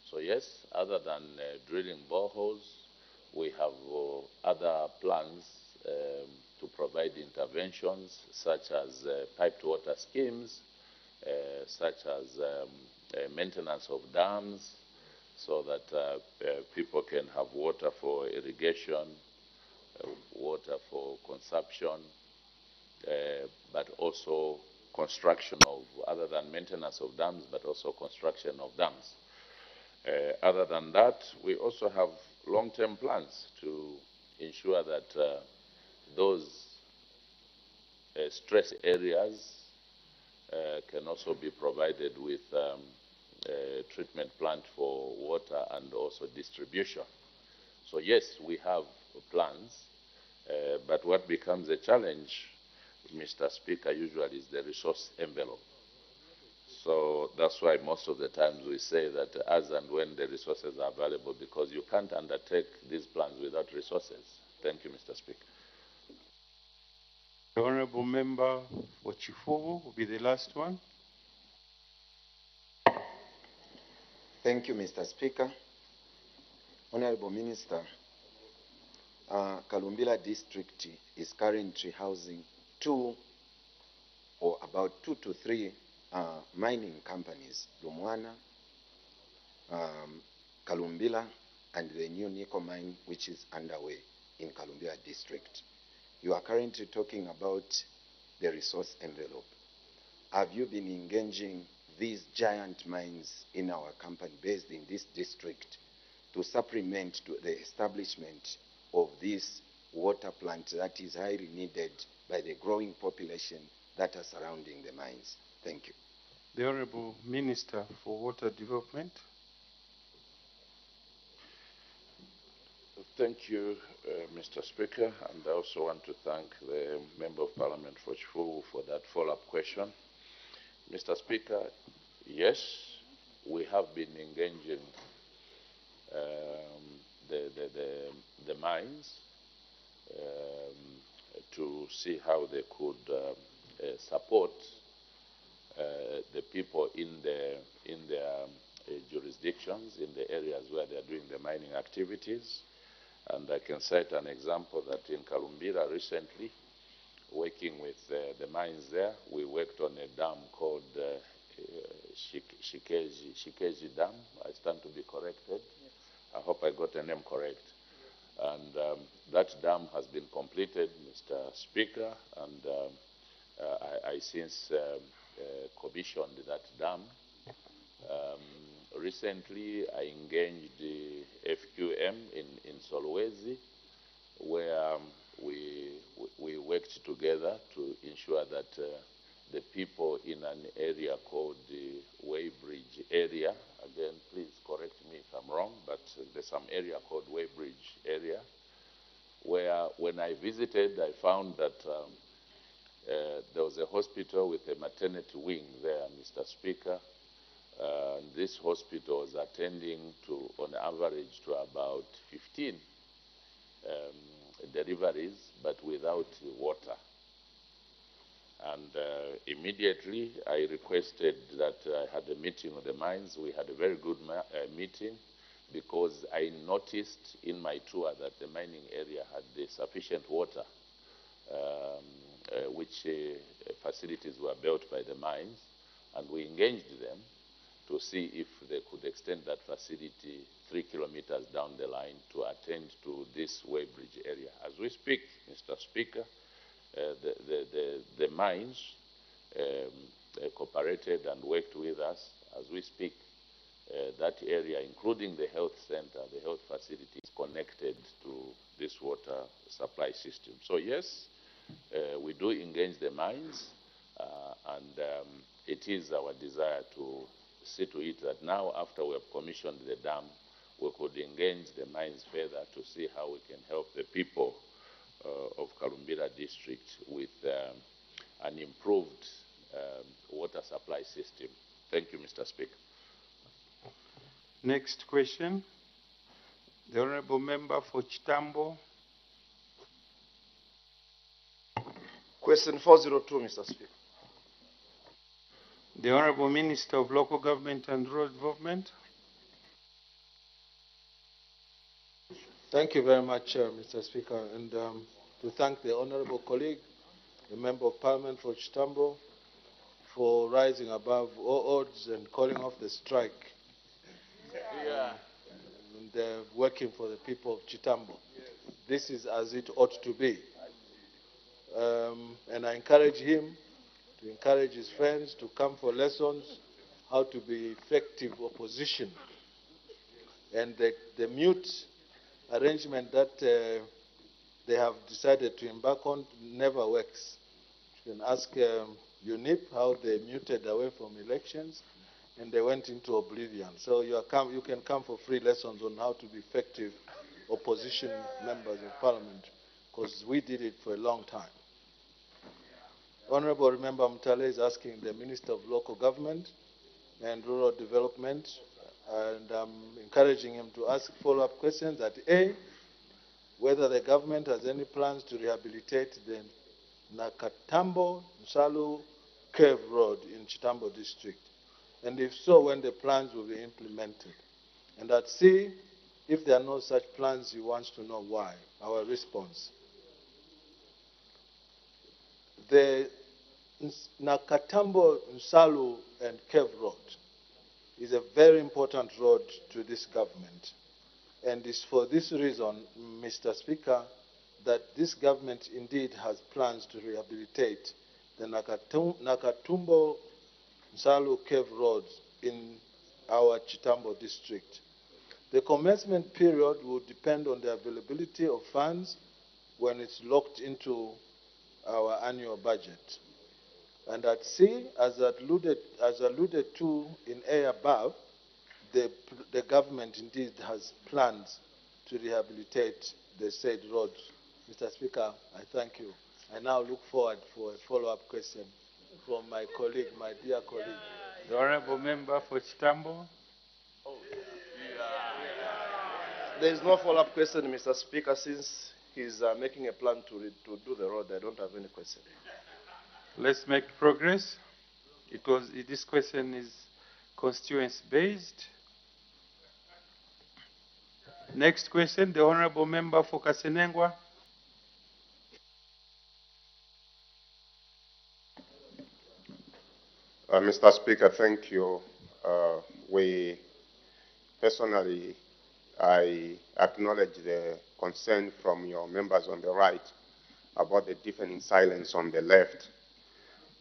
So yes, other than drilling boreholes, we have other plans to provide interventions such as piped water schemes, such as maintenance of dams, so that people can have water for irrigation, water for consumption, but also construction of, other than maintenance of dams, but also construction of dams. Other than that, we also have long-term plans to ensure that those stress areas can also be provided with a treatment plant for water and also distribution. So yes, we have plans, but what becomes a challenge, Mr. Speaker, usually is the resource envelope. So that's why most of the times we say that as and when the resources are available, because you can't undertake these plans without resources. Thank you, Mr. Speaker. The Honourable Member for Chifuvu will be the last one. Thank you, Mr. Speaker. Honourable Minister, Kalumbila district is currently housing about two to three mining companies, Lumwana, Kalumbila, and the new nickel mine, which is underway in Kalumbila district. You are currently talking about the resource envelope. Have you been engaging these giant mines in our company based in this district to supplement to the establishment of this water plant that is highly needed by the growing population that are surrounding the mines. Thank you. The Honourable Minister for Water Development. Thank you, Mr. Speaker, and I also want to thank the Member of Parliament for Chifu for that follow-up question. Mr. Speaker, yes, we have been engaging the mines to see how they could support the people in their jurisdictions, in the areas where they are doing the mining activities. And I can cite an example that in Kalumbira recently, working with the mines there, we worked on a dam called Shikeji Dam. I stand to be corrected. I hope I got the name correct. And that dam has been completed, Mr. Speaker, and I since commissioned that dam. Recently, I engaged the FQM in Solwezi, where we worked together to ensure that the people in an area called the Weybridge area, again, please correct me if I'm wrong, but there's some area called Weybridge area, where when I visited, I found that there was a hospital with a maternity wing there, Mr. Speaker. This hospital was attending to, on average, to about 15 deliveries, but without water. And immediately, I requested that I had a meeting with the mines. We had a very good meeting because I noticed in my tour that the mining area had sufficient water, which facilities were built by the mines, and we engaged them to see if they could extend that facility 3 kilometers down the line to attend to this Weybridge area. As we speak, Mr. Speaker, the mines cooperated and worked with us. As we speak, that area, including the health center, the health facility, is connected to this water supply system. So yes, we do engage the mines, and it is our desire to see to it that now, after we have commissioned the dam, we could engage the mines further to see how we can help the people of Kalumbira district with an improved water supply system. Thank you, Mr. Speaker. Next question. The Honourable Member for Chitambo. Question 402, Mr. Speaker. The Honourable Minister of Local Government and Rural Development. Thank you very much, Mr. Speaker, and to thank the honourable colleague, the Member of Parliament for Chitambo, for rising above all odds and calling off the strike and working for the people of Chitambo. This is as it ought to be. And I encourage him to encourage his friends to come for lessons how to be effective opposition. And the mute arrangement that they have decided to embark on never works. You can ask UNIP how they muted away from elections and they went into oblivion. So you can come for free lessons on how to be effective opposition members of parliament, because we did it for a long time. Honourable Member Mutale is asking the Minister of Local Government and Rural Development, and I'm encouraging him to ask follow-up questions at A, whether the government has any plans to rehabilitate the Nakatambo-Nsalu Cave Road in Chitambo District, and if so, when the plans will be implemented. And at C, if there are no such plans, he wants to know why. Our response. The Nakatambo, Nsalu, and Cave Road is a very important road to this government. And it's for this reason, Mr. Speaker, that this government indeed has plans to rehabilitate the Nakatumbo, Nsalu Cave Road in our Chitambo district. The commencement period will depend on the availability of funds when it's locked into our annual budget. And at C, as alluded to in A above, the government indeed has plans to rehabilitate the said roads. Mr. Speaker, I thank you. I now look forward for a follow-up question from my colleague, my dear colleague. The Honorable Member for Chitambo. There is no follow-up question, Mr. Speaker, since he's making a plan to do the road. I don't have any question. Let's make progress. This question is constituency-based. Next question, the Honorable Member for Kasenengwa. Mr. Speaker, thank you. Personally, I acknowledge the concern from your members on the right about the deafening silence on the left.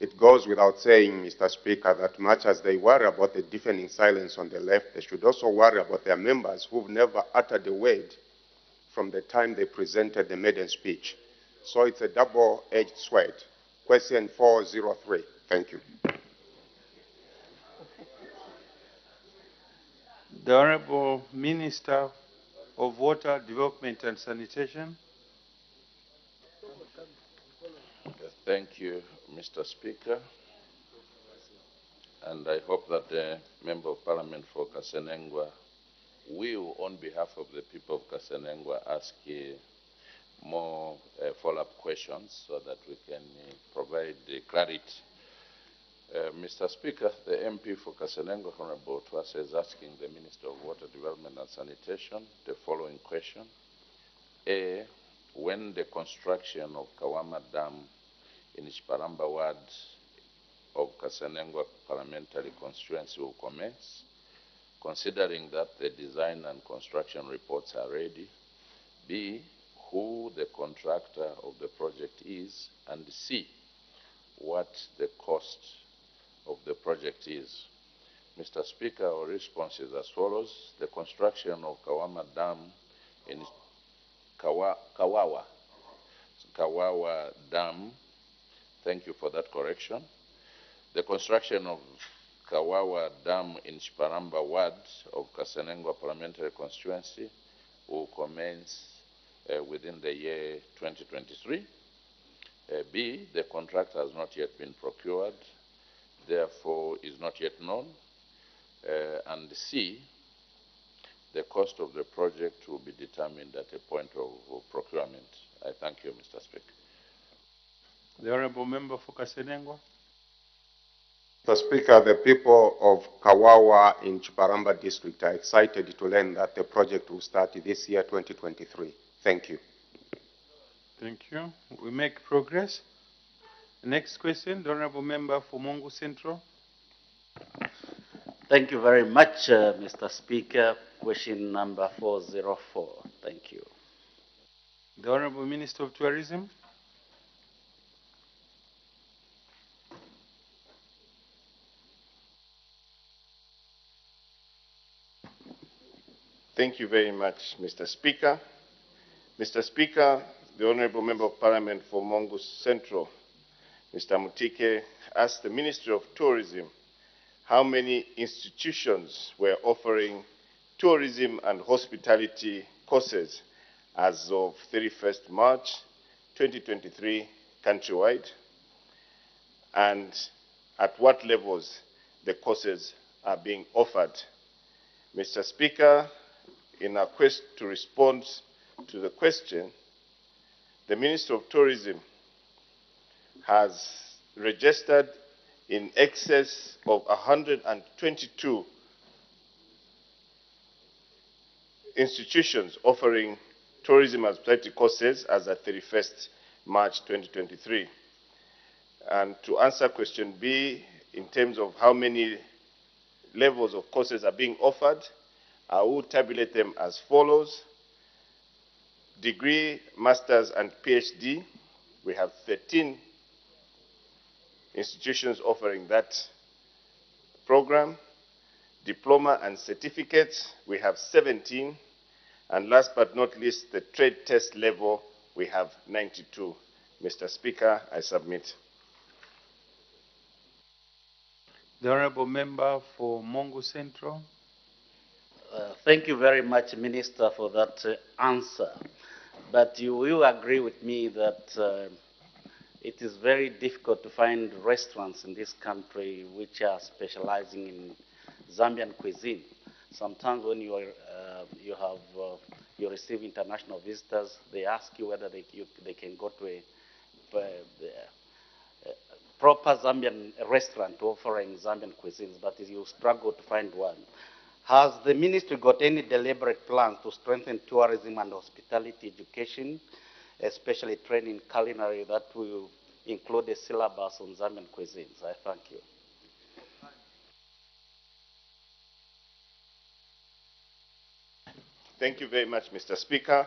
It goes without saying, Mr. Speaker, that much as they worry about the deafening silence on the left, they should also worry about their members who've never uttered a word from the time they presented the maiden speech. So it's a double-edged sword. Question 403. Thank you. The Honorable Minister of Water, Development and Sanitation. Thank you, Mr. Speaker. And I hope that the Member of Parliament for Kasenengwa will, on behalf of the people of Kasenengwa, ask more follow-up questions so that we can provide clarity. Mr. Speaker, the MP for Kasenengwa, Honorable Twase, is asking the Minister of Water, Development and Sanitation the following question. A, when the construction of Kawama Dam in Ishparamba ward of Kasenengwa parliamentary constituency will commence, considering that the design and construction reports are ready. B, who the contractor of the project is, and C, what the cost of the project is. Mr. Speaker, our response is as follows. The construction of Kawama Dam in Kawawa Dam, thank you for that correction. The construction of Kawawa Dam in Shiparamba Ward of Kasenengwa Parliamentary Constituency will commence within the year 2023. B, the contract has not yet been procured, therefore is not yet known. And C, the cost of the project will be determined at a point of procurement. I thank you, Mr. Speaker. The Honorable Member for Kasenengwa. Mr. Speaker, the people of Kawawa in Chiparamba district are excited to learn that the project will start this year, 2023. Thank you. Thank you. We make progress. Next question, the Honorable Member for Mongu Central. Thank you very much, Mr. Speaker. Question number 404. Thank you. The Honorable Minister of Tourism. Thank you very much, Mr. Speaker. Mr. Speaker, the Honorable Member of Parliament for Mongu Central, Mr. Mutike, asked the Ministry of Tourism how many institutions were offering tourism and hospitality courses as of 31st March 2023 countrywide, and at what levels the courses are being offered. Mr. Speaker, in a quest to respond to the question, the Minister of Tourism has registered in excess of 122 institutions offering tourism and hospitality courses as at 31st March 2023. And to answer question B, in terms of how many levels of courses are being offered, I will tabulate them as follows. Degree, master's, and PhD, we have 13 institutions offering that program. diploma and certificates, we have 17. And last but not least, the trade test level, we have 92. Mr. Speaker, I submit. The Honorable Member for Mongu Central. Thank you very much, Minister, for that answer. But you will agree with me that it is very difficult to find restaurants in this country which are specializing in Zambian cuisine. Sometimes when you receive international visitors, they ask you whether they can go to a proper Zambian restaurant offering Zambian cuisines, but you struggle to find one. Has the ministry got any deliberate plans to strengthen tourism and hospitality education, especially training culinary that will include a syllabus on Zambian cuisines? I thank you. Thank you very much, Mr. Speaker.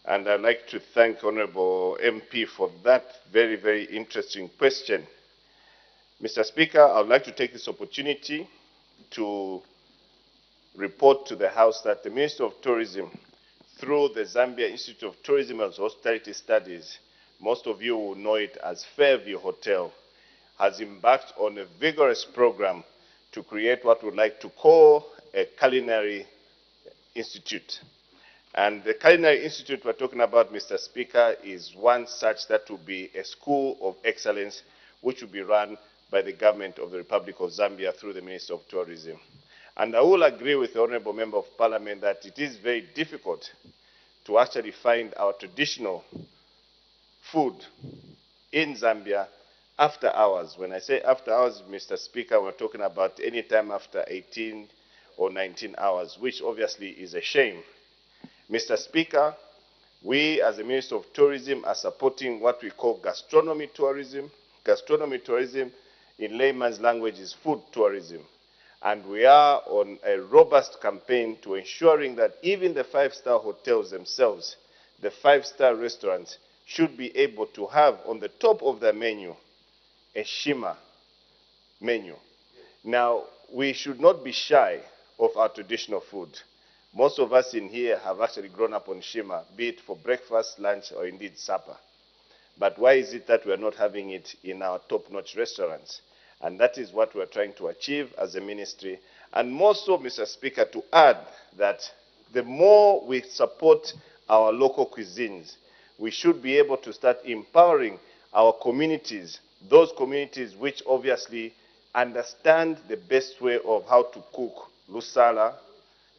And I'd like to thank Honorable MP for that very, very interesting question. Mr. Speaker, I would like to take this opportunity to report to the House that the Minister of Tourism, through the Zambia Institute of Tourism and Hospitality Studies, most of you will know it as Fairview Hotel, has embarked on a vigorous program to create what we would like to call a culinary institute. And the Culinary Institute we're talking about, Mr. Speaker, is one such that will be a school of excellence which will be run by the government of the Republic of Zambia through the Minister of Tourism. And I will agree with the Honorable Member of Parliament that it is very difficult to actually find our traditional food in Zambia after hours. When I say after hours, Mr. Speaker, we're talking about any time after 18 or 19 hours, which obviously is a shame. Mr. Speaker, we as the Minister of Tourism are supporting what we call gastronomy tourism. Gastronomy tourism, in layman's language, is food tourism. And we are on a robust campaign to ensuring that even the five-star hotels themselves, the five-star restaurants, should be able to have on the top of their menu a Shima menu. Now, we should not be shy of our traditional food. Most of us in here have actually grown up on Shima, be it for breakfast, lunch, or indeed supper. But why is it that we are not having it in our top-notch restaurants? And that is what we are trying to achieve as a ministry. And more so, Mr. Speaker, to add that the more we support our local cuisines, we should be able to start empowering our communities, those communities which obviously understand the best way of how to cook lusala,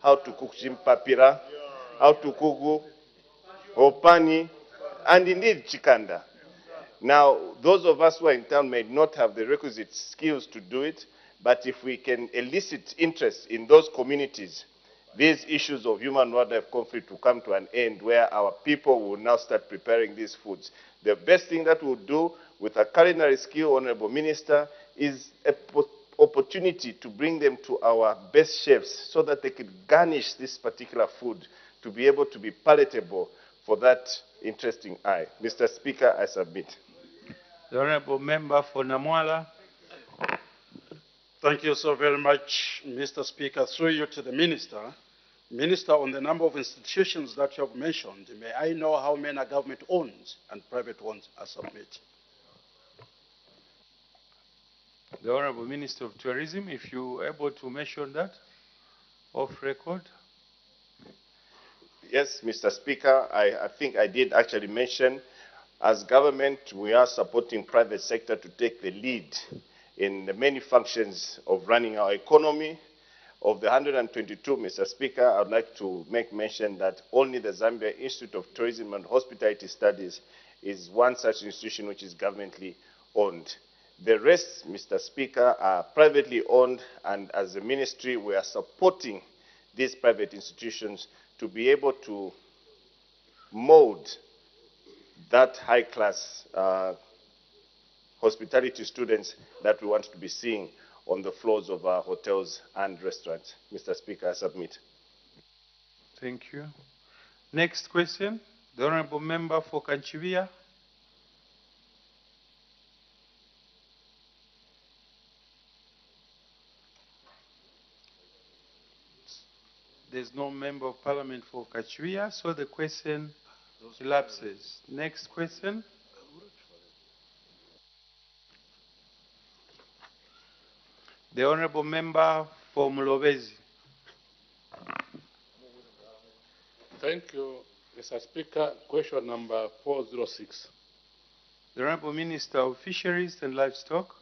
how to cook chimpapira, how to cook opani, and indeed chikanda. Now, those of us who are in town may not have the requisite skills to do it, but if we can elicit interest in those communities, these issues of human-wildlife conflict will come to an end where our people will now start preparing these foods. The best thing that we'll do with a culinary skill, Honorable Minister, is an opportunity to bring them to our best chefs so that they could garnish this particular food to be able to be palatable for that interesting eye. Mr. Speaker, I submit. The Honorable Member for Namwala. Thank you so very much, Mr. Speaker. Through you to the Minister. Minister, on the number of institutions that you have mentioned, may I know how many are government-owned and private ones are submit? The Honorable Minister of Tourism, if you are able to mention that off record. Yes, Mr. Speaker, I think I did actually mention, as government, we are supporting private sector to take the lead in the many functions of running our economy. Of the 122, Mr. Speaker, I would like to make mention that only the Zambia Institute of Tourism and Hospitality Studies is one such institution which is governmentally owned. The rest, Mr. Speaker, are privately owned, and as a ministry, we are supporting these private institutions to be able to mold that high-class hospitality students that we want to be seeing on the floors of our hotels and restaurants. Mr. Speaker, I submit. Thank you. Next question, the Honorable Member for Kanchivia. There's no member of parliament for Kachuya, so the question elapses. Next question. The honorable member for Mulobezi. Thank you, Mr. Speaker. Question number 406. The honorable Minister of Fisheries and Livestock.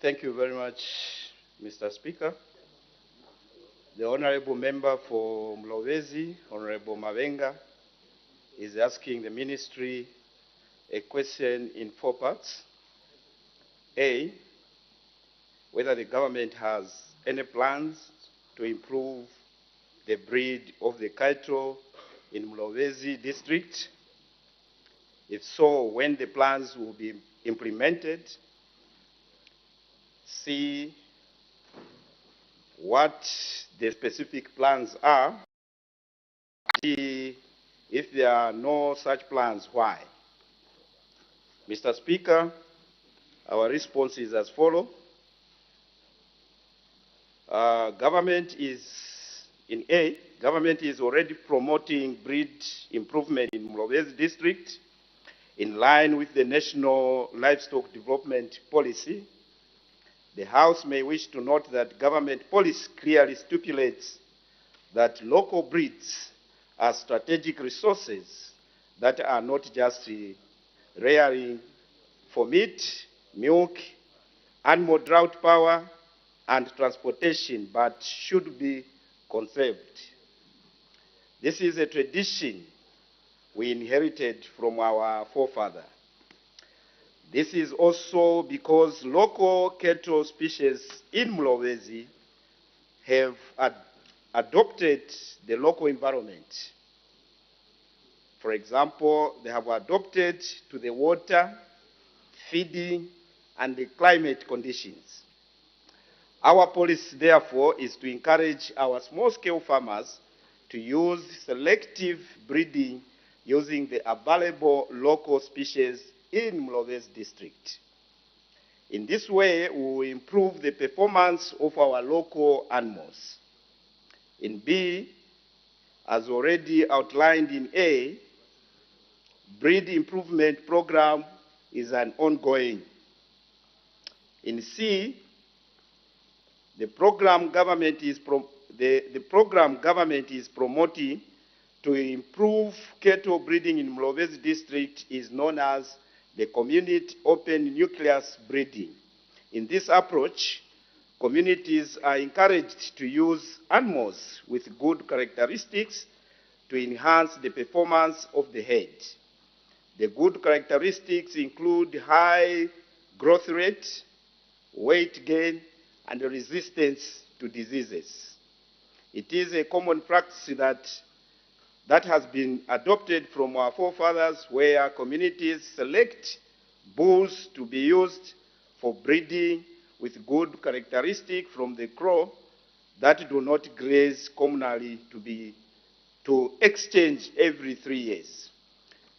Thank you very much, Mr. Speaker. The honorable member for Mlowezi, Honorable Mavenga, is asking the ministry a question in 4 parts. A, whether the government has any plans to improve the breed of the cattle in Mlowezi district. If so, when the plans will be implemented. C, what the specific plans are. D, if there are no such plans, why? Mr. Speaker, our response is as follows. Government is already promoting breed improvement in Mlowezi district in line with the National Livestock Development Policy. The House may wish to note that government policy clearly stipulates that local breeds are strategic resources that are not just rearing for meat, milk, animal drought power, and transportation, but should be conserved. This is a tradition we inherited from our forefathers. This is also because local cattle species in Mlowezi have adopted the local environment. For example, they have adopted to the water, feeding, and the climate conditions. Our policy, therefore, is to encourage our small-scale farmers to use selective breeding using the available local species in Mlowezi district. In this way, we will improve the performance of our local animals. In B, as already outlined in A, breed improvement program is an ongoing. In C, the program government is promoting to improve cattle breeding in Mlowezi district is known as the community open nucleus breeding. In this approach, communities are encouraged to use animals with good characteristics to enhance the performance of the herd. The good characteristics include high growth rate, weight gain, and resistance to diseases. It is a common practice that has been adopted from our forefathers, where communities select bulls to be used for breeding with good characteristics from the crow that do not graze commonly to exchange every 3 years.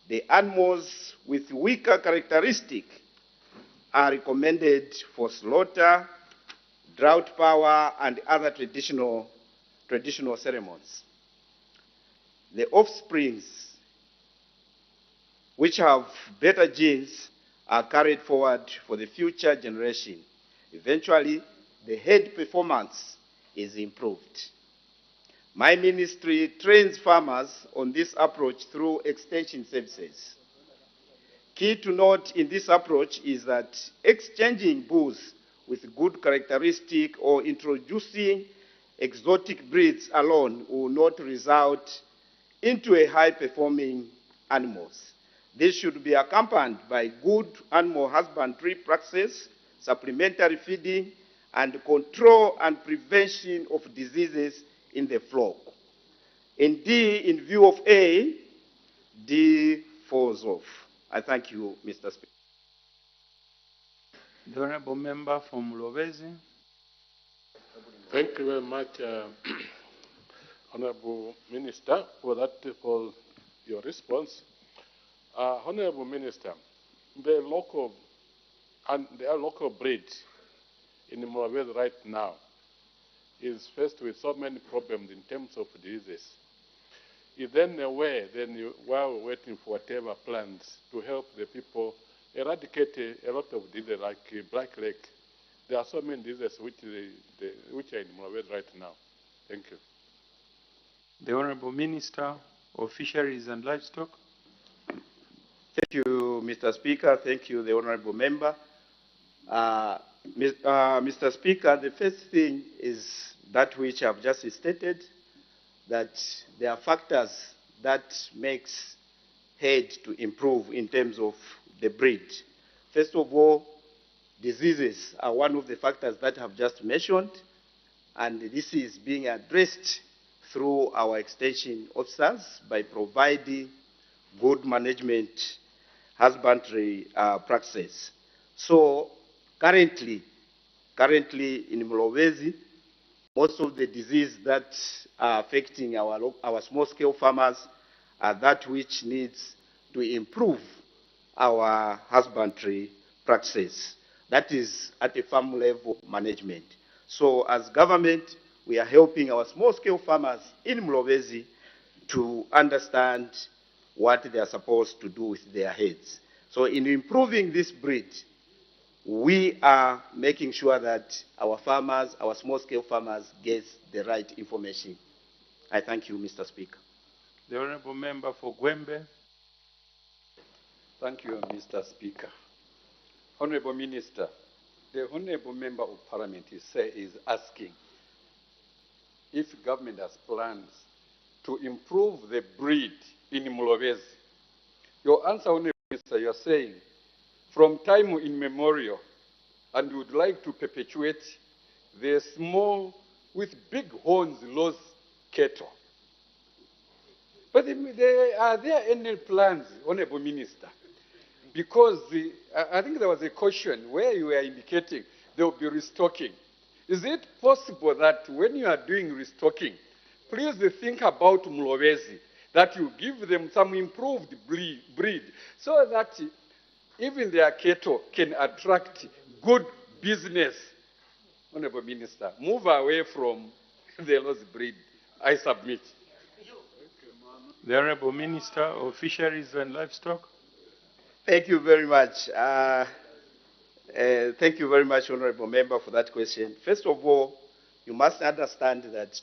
The animals with weaker characteristics are recommended for slaughter, drought power, and other traditional ceremonies. The offsprings which have better genes are carried forward for the future generation. Eventually, the herd performance is improved. My ministry trains farmers on this approach through extension services. Key to note in this approach is that exchanging bulls with good characteristics or introducing exotic breeds alone will not result into a high-performing animals. This should be accompanied by good animal husbandry practices, supplementary feeding, and control and prevention of diseases in the flock. In D, in view of A, D falls off. I thank you, Mr. Speaker. The honorable member from Mlowezi. Thank you very much, Honorable Minister, for your response. Honorable Minister, the local breed in Mulawezi right now is faced with so many problems in terms of diseases. Is then a way, while we're waiting for whatever plans to help the people eradicate a lot of diseases like black leg? There are so many diseases which are in Mulawezi right now. Thank you. The Honorable Minister of Fisheries and Livestock. Thank you, Mr. Speaker. Thank you, the Honorable Member. Mr. Speaker, the first thing is that which I've just stated, that there are factors that makes head to improve in terms of the breed. First of all, diseases are one of the factors that I've just mentioned, and this is being addressed through our extension officers by providing good management husbandry practices. So currently in Mulawezi, most of the diseases that are affecting our small-scale farmers are that which needs to improve our husbandry practices. That is at a farm level management. So as government, we are helping our small-scale farmers in Mulawezi to understand what they are supposed to do with their heads. So in improving this breed, we are making sure that our farmers, our small-scale farmers, get the right information. I thank you, Mr. Speaker. The Honorable Member for Gwembe. Thank you, Mr. Speaker. Honorable Minister, the Honorable Member of Parliament is asking if government has plans to improve the breed in Mulawezi. Your answer, Honorable Minister, you are saying, from time immemorial, and would like to perpetuate the small with big horns lost cattle. But are there any plans, Honorable Minister? Because I think there was a question where you were indicating there will be restocking. Is it possible that when you are doing restocking, please think about Mulawezi, that you give them some improved breed so that even their cattle can attract good business? Honorable Minister, move away from the lost breed. I submit. The Honorable Minister of Fisheries and Livestock. Thank you very much. Thank you very much, Honorable Member, for that question. First of all, you must understand that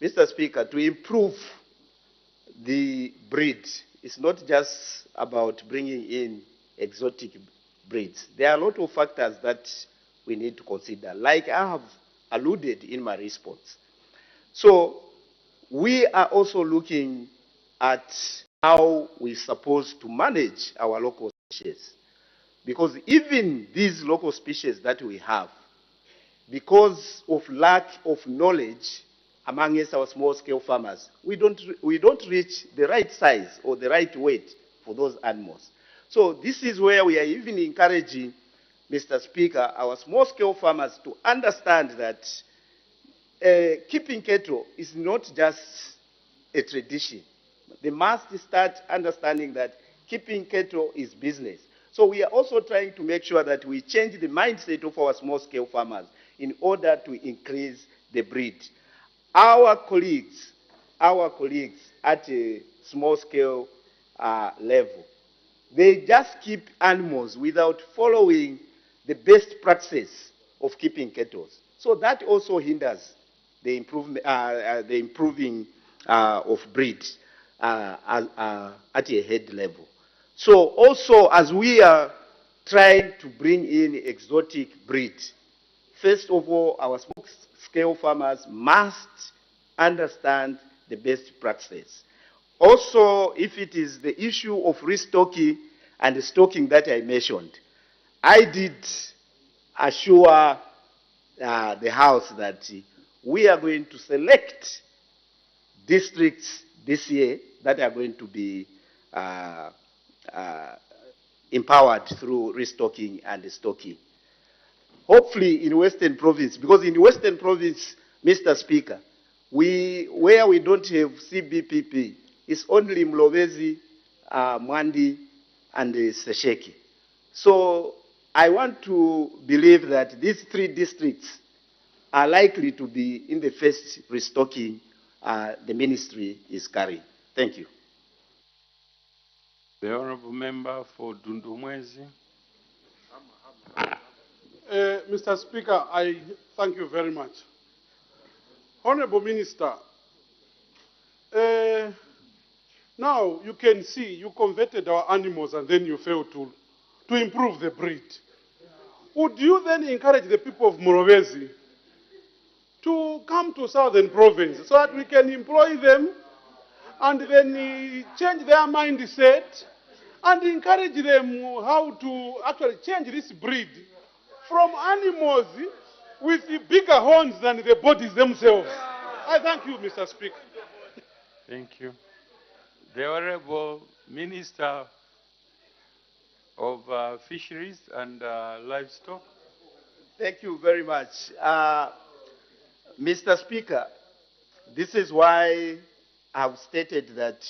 Mr. Speaker, to improve the breed, it's not just about bringing in exotic breeds. There are a lot of factors that we need to consider, like I have alluded in my response. So we are also looking at how we're supposed to manage our local species. Because even these local species that we have, because of lack of knowledge amongst our small-scale farmers, we don't reach the right size or the right weight for those animals. So this is where we are even encouraging, Mr. Speaker, our small-scale farmers to understand that keeping cattle is not just a tradition. They must start understanding that keeping cattle is business. So we are also trying to make sure that we change the mindset of our small-scale farmers in order to increase the breed. Our colleagues at a small-scale level, they just keep animals without following the best practices of keeping cattle. So that also hinders the improving of breed at a head level. So also, as we are trying to bring in exotic breed, first of all, our small-scale farmers must understand the best practices. Also, if it is the issue of restocking and stocking that I mentioned, I did assure the House that we are going to select districts this year that are going to be empowered through restocking and stocking. Hopefully in Western Province, because in Western Province, Mr. Speaker, where we don't have CBPP, it's only Mulawezi, Mwandi, and Sesheki. So I want to believe that these 3 districts are likely to be in the first restocking the ministry is carrying. Thank you. The Honourable Member for Dundumwezi. Mr. Speaker, I thank you very much. Honourable Minister, now you can see you converted our animals and then you failed to improve the breed. Would you then encourage the people of Mulobezi to come to Southern Province so that we can employ them and then change their mindset and encourage them how to actually change this breed from animals with bigger horns than the bodies themselves? I thank you, Mr. Speaker. Thank you. The Honourable Minister of Fisheries and Livestock. Thank you very much. Mr. Speaker, this is why I've stated that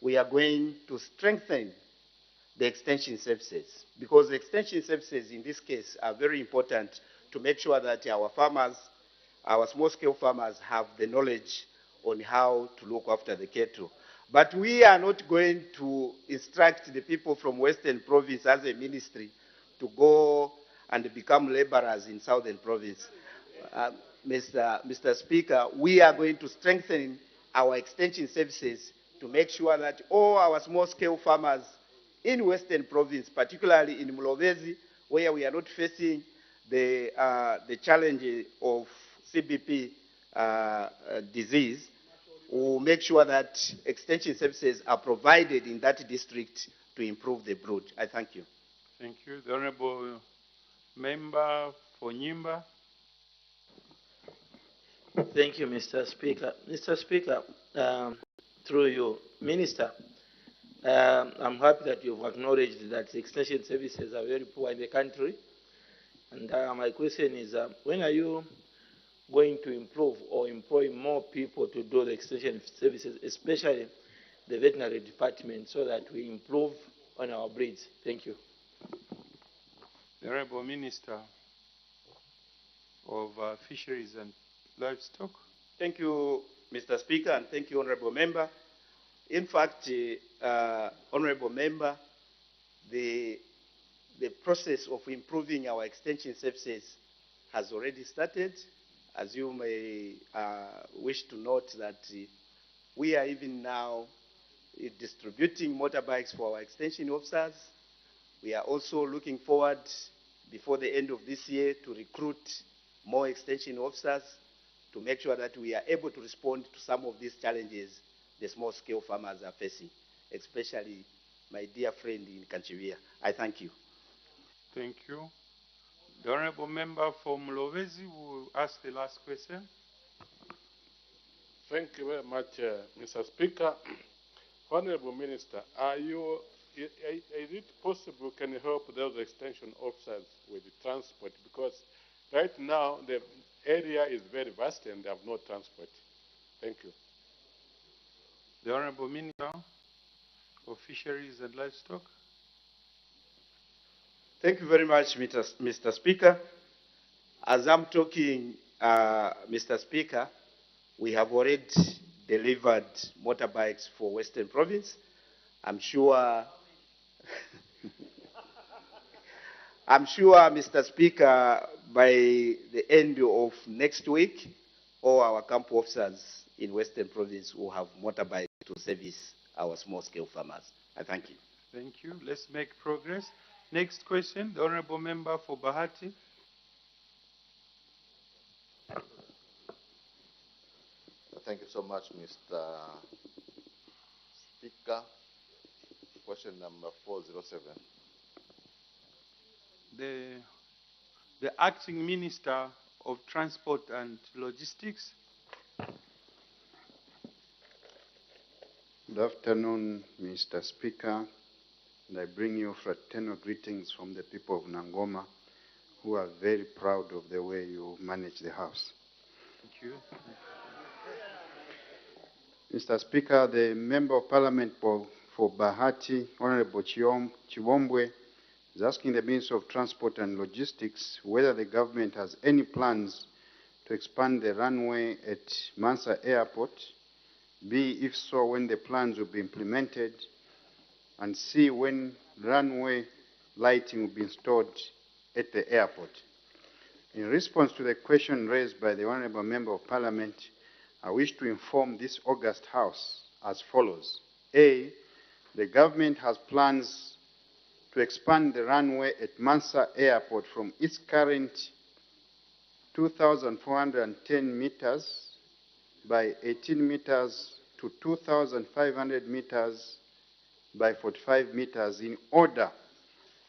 we are going to strengthen the extension services, because the extension services in this case are very important to make sure that our farmers, our small-scale farmers, have the knowledge on how to look after the cattle. But we are not going to instruct the people from Western Province as a ministry to go and become laborers in Southern Province. Mr. Speaker, we are going to strengthen our extension services to make sure that all our small-scale farmers in Western Province, particularly in Mulobezi, where we are not facing the challenge of CBP disease, will make sure that extension services are provided in that district to improve the brood. I thank you. Thank you. The Honourable Member for Nyimba. Thank you, Mr. Speaker. Mr. Speaker, through you, Minister, I'm happy that you've acknowledged that extension services are very poor in the country. And my question is, when are you going to improve or employ more people to do the extension services, especially the veterinary department, so that we improve on our breeds? Thank you. The Honourable Minister of Fisheries and Livestock. Thank you, Mr. Speaker, and thank you, Honourable Member. In fact, Honourable Member, the process of improving our extension services has already started. As you may wish to note that we are even now distributing motorbikes for our extension officers. We are also looking forward before the end of this year to recruit more extension officers to make sure that we are able to respond to some of these challenges the small-scale farmers are facing, especially my dear friend in Kanchivia. I thank you. Thank you. The Honourable Member for Mulobezi will ask the last question. Thank you very much, Mr. Speaker. Honourable Minister, is it possible can you help those extension officers with the transport? Because right now the area is very vast and they have no transport. Thank you. The Honourable Minister of Fisheries and Livestock. Thank you very much, Mr. Speaker. As I'm talking, Mr. Speaker, we have already delivered motorbikes for Western Province. I'm sure, Mr. Speaker, by the end of next week, all our camp officers in Western Province will have motorbikes to service our small-scale farmers. I thank you. Thank you. Let's make progress. Next question, the Honourable Member for Bahati. Thank you so much, Mr. Speaker. Question number 407. The Acting Minister of Transport and Logistics. Good afternoon, Mr. Speaker, and I bring you fraternal greetings from the people of Nangoma, who are very proud of the way you manage the House. Thank you. Mr. Speaker, the Member of Parliament for Bahati, Honorable Chibombwe, is asking the Minister of Transport and Logistics whether the government has any plans to expand the runway at Mansa Airport, B, if so, when the plans will be implemented, and C, when runway lighting will be installed at the airport. In response to the question raised by the Honorable Member of Parliament, I wish to inform this august House as follows. A, the government has plans to expand the runway at Mansa Airport from its current 2,410 meters by 18 meters to 2,500 meters by 45 meters in order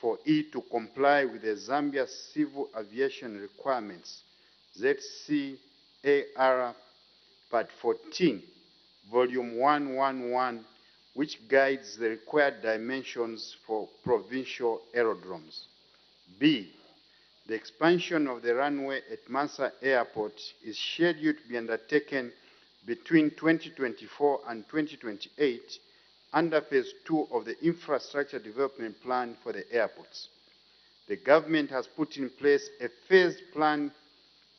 for it to comply with the Zambia Civil Aviation Requirements, ZCAR Part 14, Volume 111, which guides the required dimensions for provincial aerodromes. B, the expansion of the runway at Mansa Airport is scheduled to be undertaken between 2024 and 2028 under Phase 2 of the Infrastructure Development Plan for the airports. The government has put in place a phased plan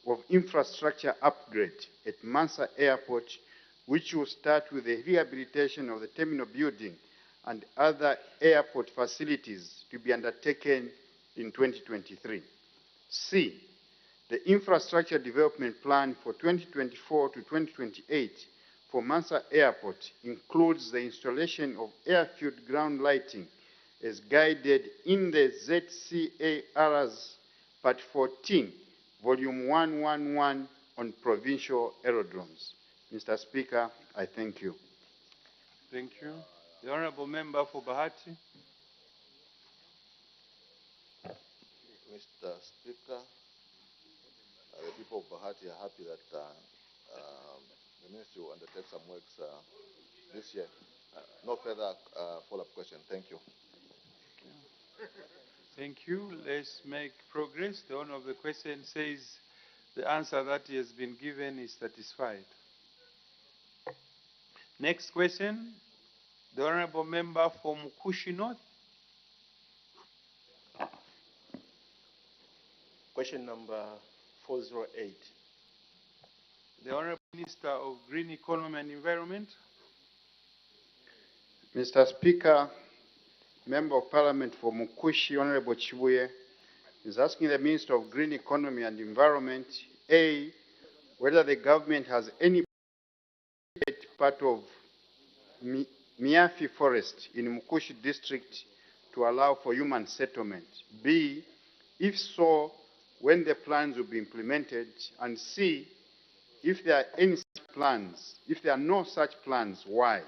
of infrastructure upgrade at Mansa Airport, which will start with the rehabilitation of the terminal building and other airport facilities to be undertaken in 2023. C, the Infrastructure Development Plan for 2024 to 2028 for Mansa Airport includes the installation of airfield ground lighting as guided in the ZCAR's Part 14, Volume 111 on provincial aerodromes. Mr. Speaker, I thank you. Thank you. The Honorable Member for Bahati. Mr. Speaker, the people of Bahati are happy that the ministry will undertake some works this year. No further follow-up question. Thank you. Thank you. Let's make progress. The owner of the question says the answer that he has been given is satisfied. Next question, the Honorable Member for Mukushi North. Question number 408. The Honorable Minister of Green Economy and Environment. Mr. Speaker, Member of Parliament for Mukushi, Honorable Chibuye, is asking the Minister of Green Economy and Environment, A, whether the government has any part of Miafi Forest in Mukushi district to allow for human settlement. B, if so, when the plans will be implemented, and C, if there are any such plans, if there are no such plans, why?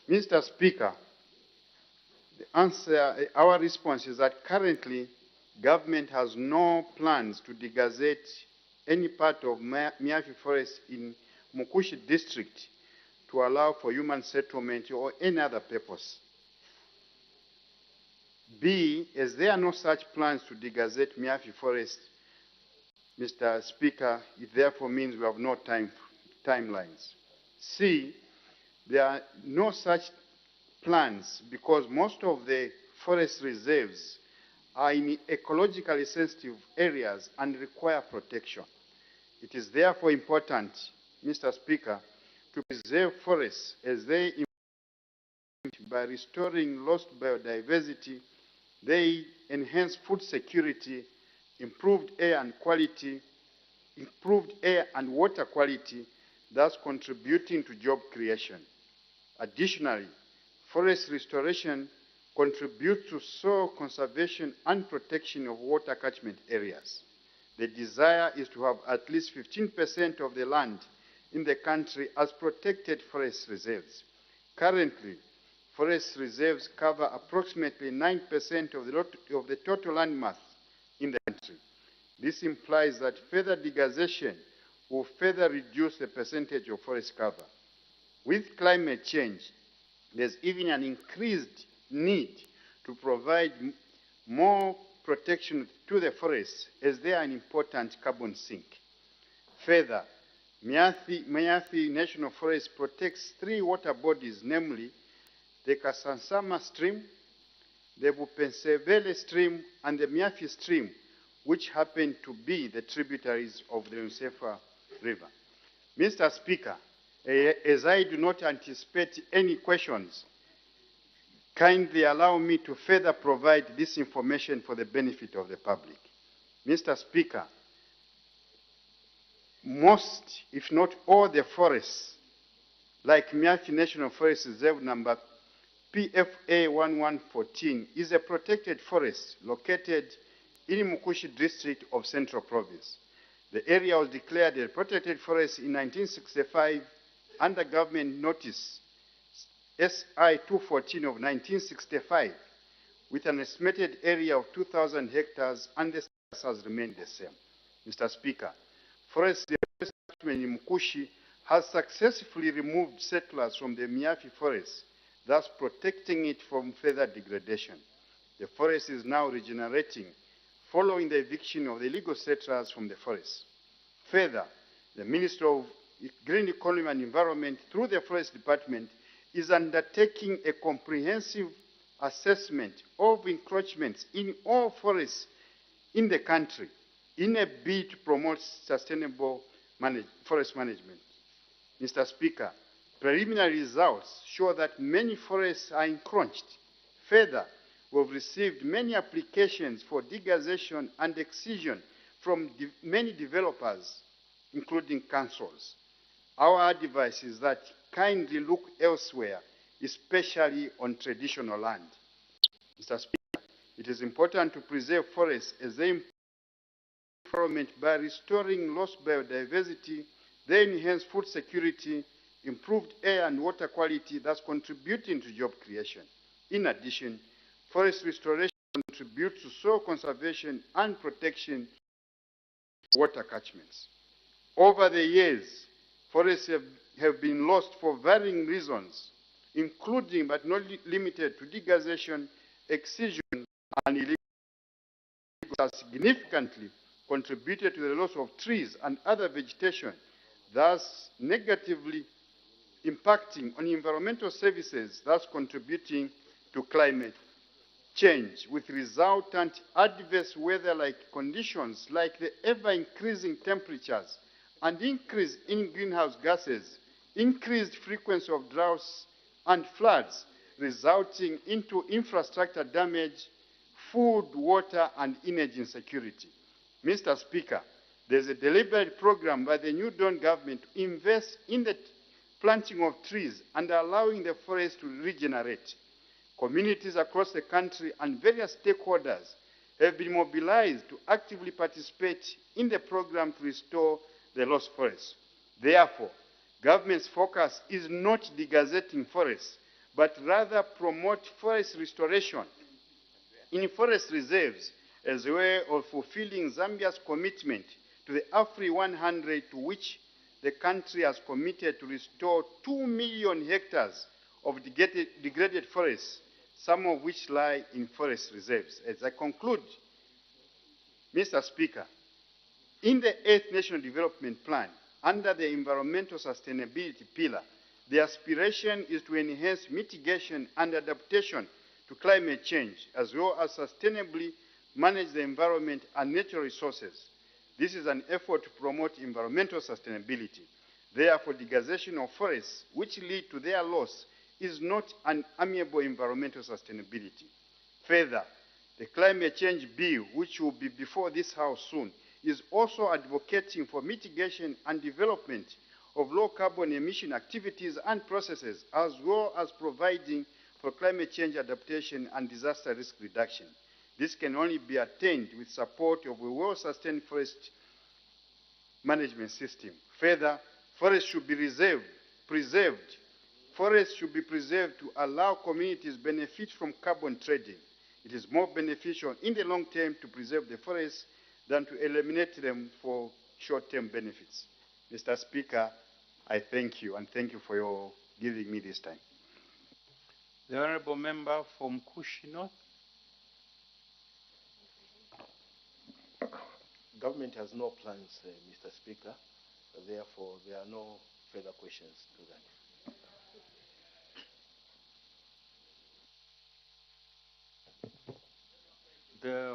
Mr. Speaker, the answer, our response is that currently government has no plans to degazette any part of Miafi Forest in Mukushi district to allow for human settlement or any other purpose. B, as there are no such plans to degazette Miafi Forest, Mr. Speaker, it therefore means we have no timelines. C, there are no such plans because most of the forest reserves are in ecologically sensitive areas and require protection. It is therefore important, Mr. Speaker, to preserve forests as they by restoring lost biodiversity, they enhance food security, improved air and water quality, thus contributing to job creation. Additionally, forest restoration contributes to soil conservation and protection of water catchment areas. The desire is to have at least 15% of the land in the country as protected forest reserves. Currently, forest reserves cover approximately 9% of the total land mass in the country. This implies that further degazation will further reduce the percentage of forest cover. With climate change, there's even an increased need to provide more protection to the forests as they are an important carbon sink. Further, Miafi National Forest protects 3 water bodies, namely the Kasansama stream, the Bupensevele stream, and the Miafi stream, which happen to be the tributaries of the Lusefa River. Mr. Speaker, as I do not anticipate any questions, kindly allow me to further provide this information for the benefit of the public. Mr. Speaker, most, if not all, the forests, like Miafi National Forest Reserve number PFA 1114, is a protected forest located in Mukushi district of Central Province. The area was declared a protected forest in 1965 under government notice SI 214 of 1965 with an estimated area of 2,000 hectares, and the status has remained the same. Mr. Speaker, Forest Department in Mukushi has successfully removed settlers from the Miafi forest, thus protecting it from further degradation. The forest is now regenerating following the eviction of the illegal settlers from the forest. Further, the Ministry of Green Economy and Environment, through the Forest Department, is undertaking a comprehensive assessment of encroachments in all forests in the country in a bid to promote sustainable forest management. Mr. Speaker, preliminary results show that many forests are encroached. Further, we have received many applications for degazation and excision from many developers, including councils. Our advice is that kindly look elsewhere, especially on traditional land. Mr. Speaker, it is important to preserve forests as they environment by restoring lost biodiversity. They enhance food security, improved air and water quality, thus contributing to job creation. In addition, forest restoration contributes to soil conservation and protection of water catchments. Over the years, forests have been lost for varying reasons, including but not limited to degazation, excision, and illegal has significantly contributed to the loss of trees and other vegetation, thus negatively impacting on environmental services, thus contributing to climate change, with resultant adverse weather-like conditions like the ever-increasing temperatures and increase in greenhouse gases, increased frequency of droughts and floods, resulting into infrastructure damage, food, water, and energy insecurity. Mr. Speaker, there is a deliberate program by the New Dawn government to invest in the planting of trees and allowing the forest to regenerate. Communities across the country and various stakeholders have been mobilized to actively participate in the program to restore the lost forests. Therefore, government's focus is not degazetting forests, but rather promote forest restoration in forest reserves as a way of fulfilling Zambia's commitment to the AFRI 100, to which the country has committed to restore 2 million hectares of degraded forests, some of which lie in forest reserves. As I conclude, Mr. Speaker, in the 8th National Development Plan, under the environmental sustainability pillar, the aspiration is to enhance mitigation and adaptation to climate change, as well as sustainably manage the environment and natural resources. This is an effort to promote environmental sustainability. Therefore, degradation of forests, which lead to their loss, is not an amiable environmental sustainability. Further, the climate change bill, which will be before this House soon, is also advocating for mitigation and development of low carbon emission activities and processes, as well as providing for climate change adaptation and disaster risk reduction. This can only be attained with support of a well-sustained forest management system. Further, forests should be preserved. Forests should be preserved to allow communities benefit from carbon trading. It is more beneficial in the long term to preserve the forests than to eliminate them for short-term benefits. Mr. Speaker, I thank you, and thank you for your giving me this time. The Honourable Member from Kushi North. Government has no plans, Mr. Speaker. Therefore, there are no further questions to that.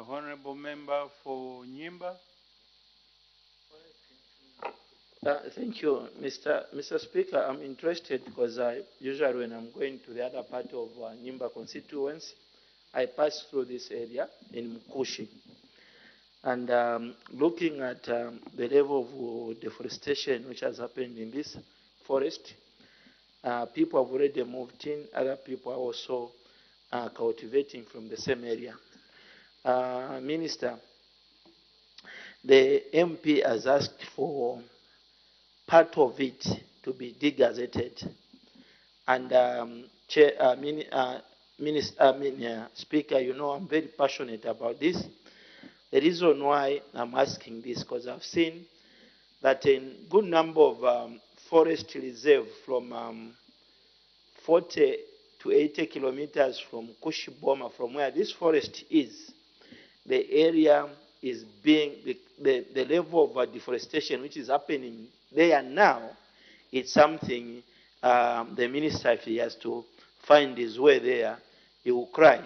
Honorable Member for Nyimba. Thank you, Mr. Speaker. I'm interested because usually when I'm going to the other part of Nyimba constituency, I pass through this area in Mkushi. And looking at the level of deforestation which has happened in this forest, people have already moved in, other people are also cultivating from the same area. Minister, the MP has asked for part of it to be degazetted. And Speaker, you know I'm very passionate about this. The reason why I'm asking this, because I've seen that in good number of forest reserve from 40 to 80 kilometers from Kushiboma, from where this forest is, the area is being, the level of deforestation which is happening there now, it's something the minister, if he has to find his way there, he will cry.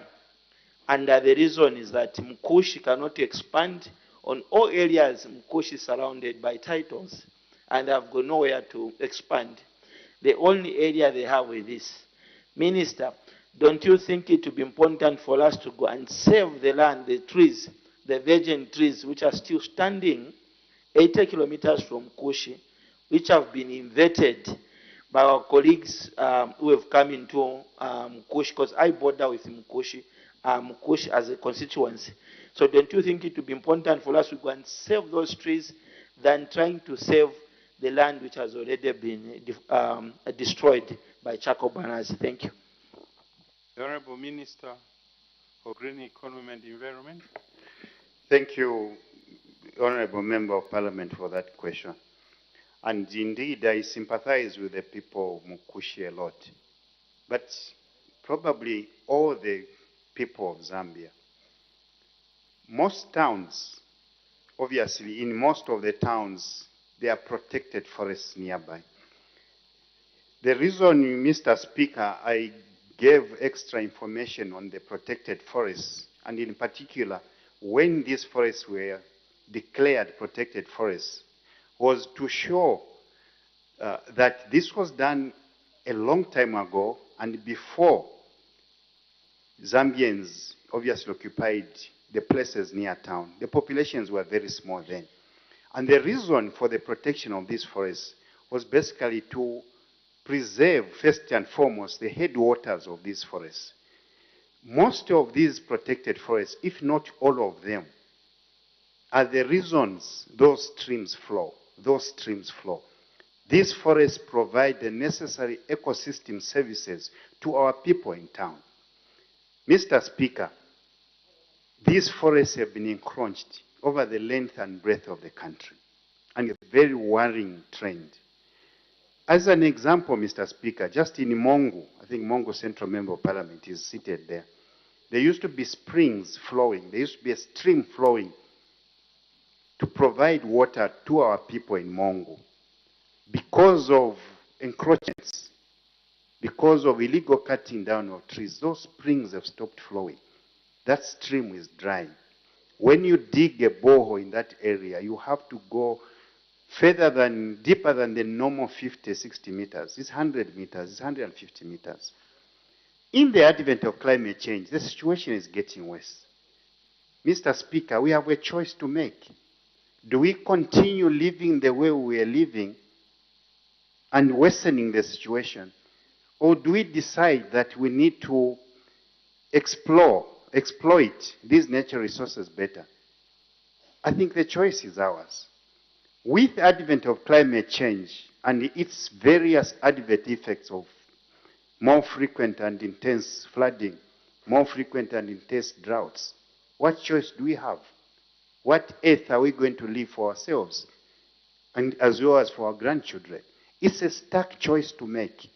And the reason is that Mkushi cannot expand. On all areas, Mkushi is surrounded by titles, and they have got nowhere to expand. The only area they have is this. Minister, don't you think it would be important for us to go and save the land, the trees, the virgin trees which are still standing 80 kilometers from Mkushi, which have been inverted by our colleagues who have come into Mkushi, because I border with Mkushi as a constituency. So don't you think it would be important for us to go and save those trees than trying to save the land which has already been destroyed by charcoal burners? Thank you. The Honorable Minister for Green Economy and Environment. Thank you, Honorable Member of Parliament, for that question. And indeed, I sympathize with the people of Mkushi a lot. But probably all the people of Zambia. Most towns, obviously, in most of the towns, there are protected forests nearby. The reason, Mr. Speaker, I gave extra information on the protected forests, and in particular, when these forests were declared protected forests, was to show that this was done a long time ago and before Zambians obviously occupied the places near town. The populations were very small then. And the reason for the protection of these forests was basically to preserve, first and foremost, the headwaters of these forests. Most of these protected forests, if not all of them, are the reasons those streams flow. These forests provide the necessary ecosystem services to our people in town. Mr. Speaker, these forests have been encroached over the length and breadth of the country, and a very worrying trend. As an example, Mr. Speaker, just in Mongu, I think Mongu Central Member of Parliament is seated there, there used to be springs flowing, there used to be a stream flowing to provide water to our people in Mongu. Because of encroachments, because of illegal cutting down of trees, those springs have stopped flowing. That stream is drying. When you dig a borehole in that area, you have to go deeper than the normal 50, 60 meters. It's 100 meters, it's 150 meters. In the advent of climate change, the situation is getting worse. Mr. Speaker, we have a choice to make. Do we continue living the way we are living and worsening the situation? Or do we decide that we need to exploit these natural resources better? I think the choice is ours. With the advent of climate change and its various adverse effects of more frequent and intense flooding, more frequent and intense droughts, what choice do we have? What earth are we going to leave for ourselves and as well as for our grandchildren? It's a stark choice to make.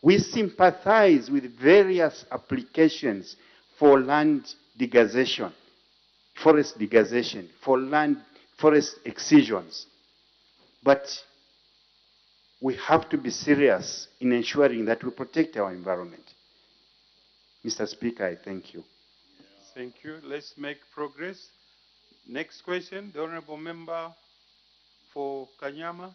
We sympathize with various applications for land degazation, forest degazation, for forest excisions. But we have to be serious in ensuring that we protect our environment. Mr. Speaker, I thank you. Thank you. Let's make progress. Next question, the Honorable Member for Kanyama.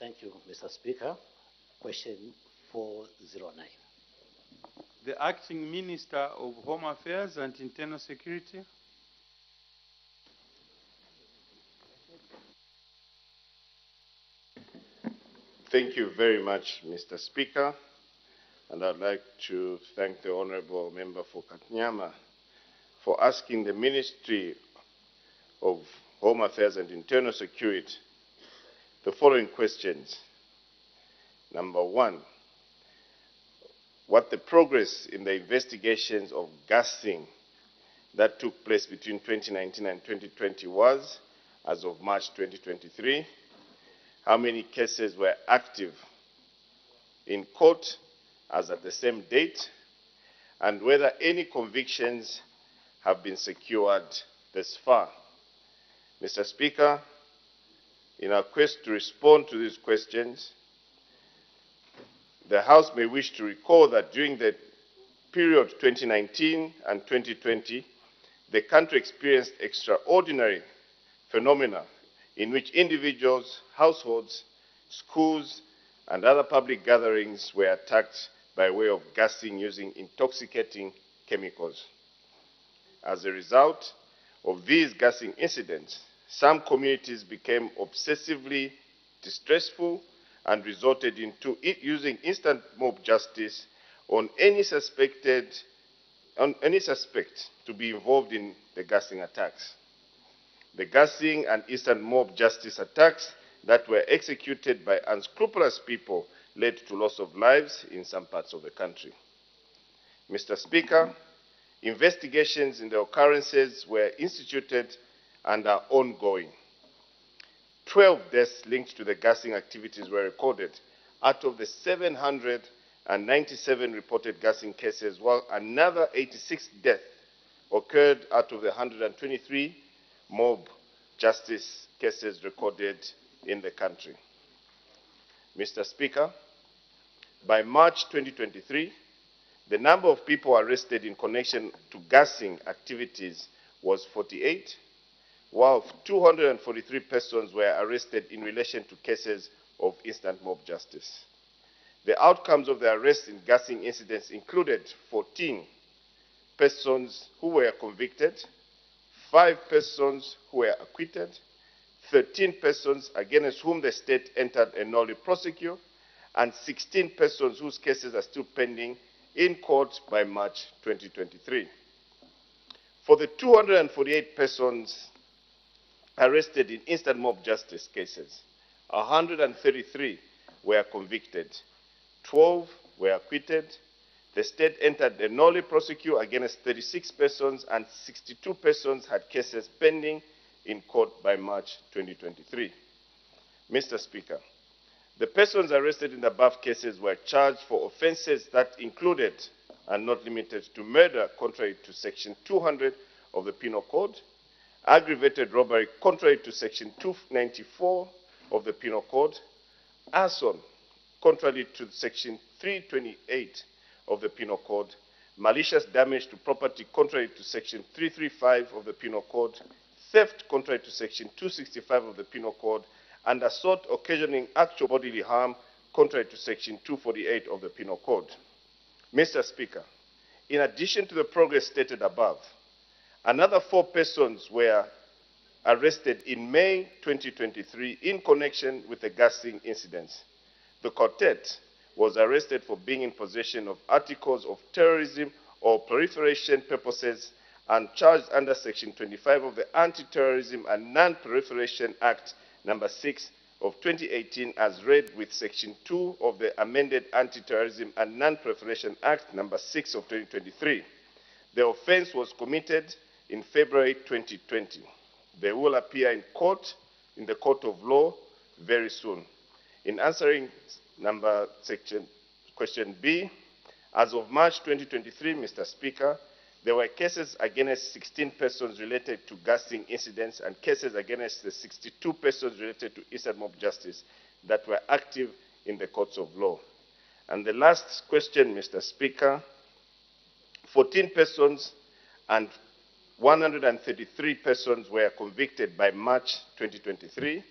Thank you, Mr. Speaker. Question 409. The Acting Minister of Home Affairs and Internal Security. Thank you very much, Mr. Speaker. And I'd like to thank the Honorable Member for Kanyama for asking the Ministry of Home Affairs and Internal Security the following questions. Number one, what the progress in the investigations of gassing that took place between 2019 and 2020 was as of March 2023, how many cases were active in court as at the same date, and whether any convictions have been secured thus far. Mr. Speaker, in our quest to respond to these questions, the House may wish to recall that during the period 2019 and 2020, the country experienced extraordinary phenomena in which individuals, households, schools, and other public gatherings were attacked by way of gassing using intoxicating chemicals. As a result of these gassing incidents, some communities became obsessively distressful and resorted into using instant mob justice on any suspect to be involved in the gassing attacks. The gassing and instant mob justice attacks that were executed by unscrupulous people led to loss of lives in some parts of the country. Mr. Speaker, investigations in the occurrences were instituted and are ongoing. 12 deaths linked to the gassing activities were recorded out of the 797 reported gassing cases, while another 86 deaths occurred out of the 123 mob justice cases recorded in the country. Mr. Speaker, by March 2023, the number of people arrested in connection to gassing activities was 48, while 243 persons were arrested in relation to cases of instant mob justice. The outcomes of the arrests in gassing incidents included 14 persons who were convicted, 5 persons who were acquitted, 13 persons against whom the state entered a nolle prosequi, and 16 persons whose cases are still pending in court by March 2023. For the 248 persons arrested in instant mob justice cases, 133 were convicted, 12 were acquitted. The state entered a nolle prosequi against 36 persons, and 62 persons had cases pending in court by March 2023. Mr. Speaker, the persons arrested in the above cases were charged for offenses that included and not limited to murder contrary to Section 200 of the Penal Code, aggravated robbery contrary to Section 294 of the Penal Code, arson contrary to Section 328 of the Penal Code, malicious damage to property contrary to Section 335 of the Penal Code, theft contrary to Section 265 of the Penal Code, and assault occasioning actual bodily harm contrary to Section 248 of the Penal Code. Mr. Speaker, in addition to the progress stated above, another 4 persons were arrested in May 2023 in connection with the gassing incidents. The quartet was arrested for being in possession of articles of terrorism or proliferation purposes and charged under Section 25 of the Anti-Terrorism and Non-Proliferation Act number 6 of 2018 as read with Section 2 of the amended Anti-Terrorism and Non-Proliferation Act number 6 of 2023. The offense was committed in February 2020. They will appear in court, in the court of law, very soon. In answering question B, as of March 2023, Mr. Speaker, there were cases against 16 persons related to gassing incidents and cases against the 62 persons related to instant mob justice that were active in the courts of law. And the last question, Mr. Speaker, 14 persons and 133 persons were convicted by March 2023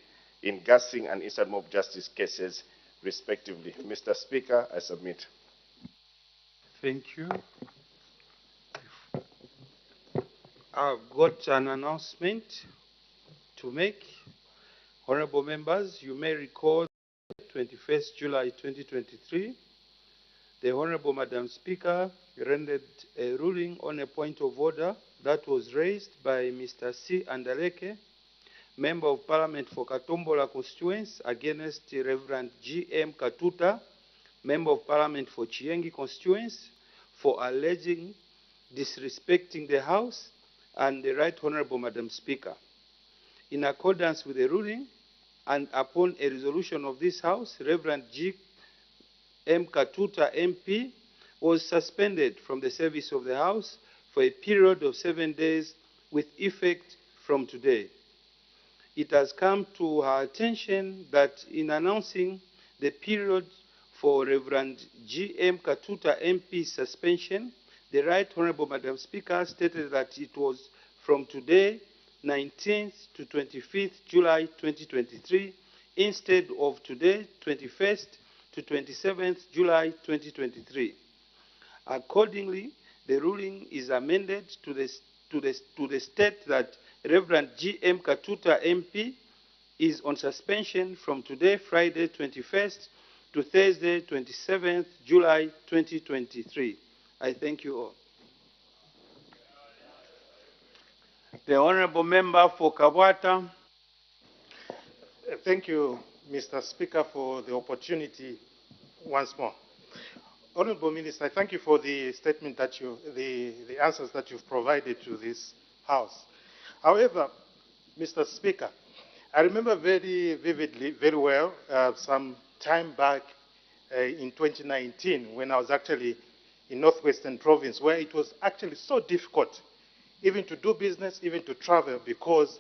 in gassing and instant mob justice cases, respectively. Mr. Speaker, I submit. Thank you. I've got an announcement to make. Honorable members, you may recall 21st July 2023, the Honorable Madam Speaker rendered a ruling on a point of order that was raised by Mr. C. Andaleke, Member of Parliament for Katombola constituency, against Reverend G.M. Katuta, Member of Parliament for Chiengi constituency, for alleging disrespecting the House and the Right Honorable Madam Speaker. In accordance with the ruling, and upon a resolution of this House, Reverend G. M. Katuta MP was suspended from the service of the House for a period of 7 days with effect from today. It has come to our attention that in announcing the period for Reverend G. M. Katuta MP's suspension, the Right Honorable Madam Speaker stated that it was from today, 19th to 25th July 2023, instead of today, 21st to 27th July 2023. Accordingly, the ruling is amended to the state that Reverend G. M. Katuta MP is on suspension from today, Friday 21st to Thursday 27th July 2023. I thank you all. The Honourable Member for Kabwata. Thank you, Mr. Speaker, for the opportunity once more. Honourable Minister, I thank you for the statement that the answers that you've provided to this House. However, Mr. Speaker, I remember very vividly, very well, some time back in 2019 when I was actually in Northwestern Province, where it was actually so difficult even to do business, even to travel, because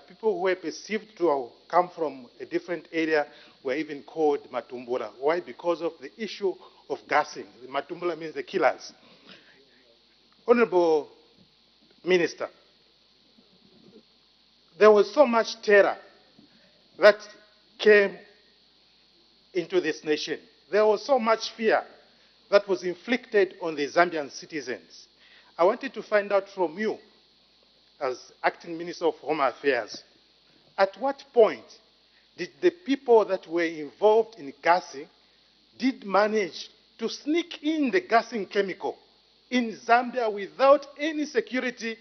people who were perceived to come from a different area were even called Matumbula. Why? Because of the issue of gassing. Matumbula means the killers. Honorable Minister, there was so much terror that came into this nation. There was so much fear that was inflicted on the Zambian citizens. I wanted to find out from you, as Acting Minister of Home Affairs, at what point did the people that were involved in gassing did manage to sneak in the gassing chemical in Zambia without any security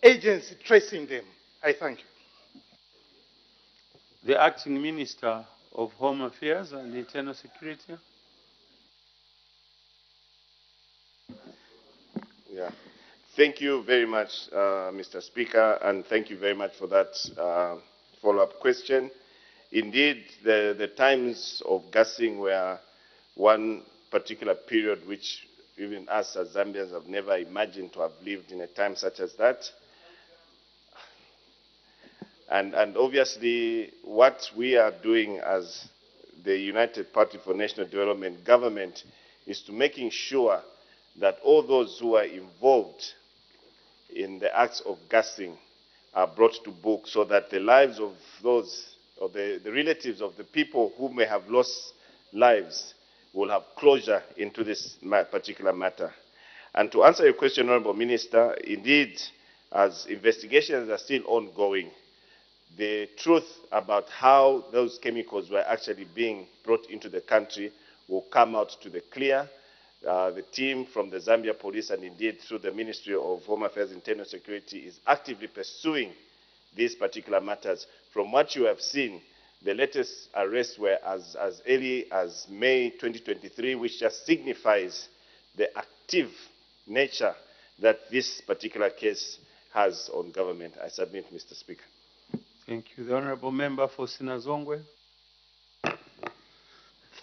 agency tracing them? I thank you. The Acting Minister of Home Affairs and Internal Security. Yeah. Thank you very much, Mr. Speaker, and thank you very much for that follow-up question. Indeed, the times of gassing were one particular period which even us as Zambians have never imagined to have lived in a time such as that. And obviously, what we are doing as the United Party for National Development government is to making sure that all those who are involved in the acts of gassing are brought to book, so that the lives of those, or the relatives of the people who may have lost lives will have closure into this particular matter. And to answer your question, Honourable Minister, indeed, as investigations are still ongoing, the truth about how those chemicals were actually being brought into the country will come out to the clear. The team from the Zambia Police and indeed through the Ministry of Home Affairs and Internal Security is actively pursuing these particular matters. From what you have seen, the latest arrests were as early as May 2023, which just signifies the active nature that this particular case has on government. I submit, Mr. Speaker. Thank you. The Honourable Member for Sinazongwe.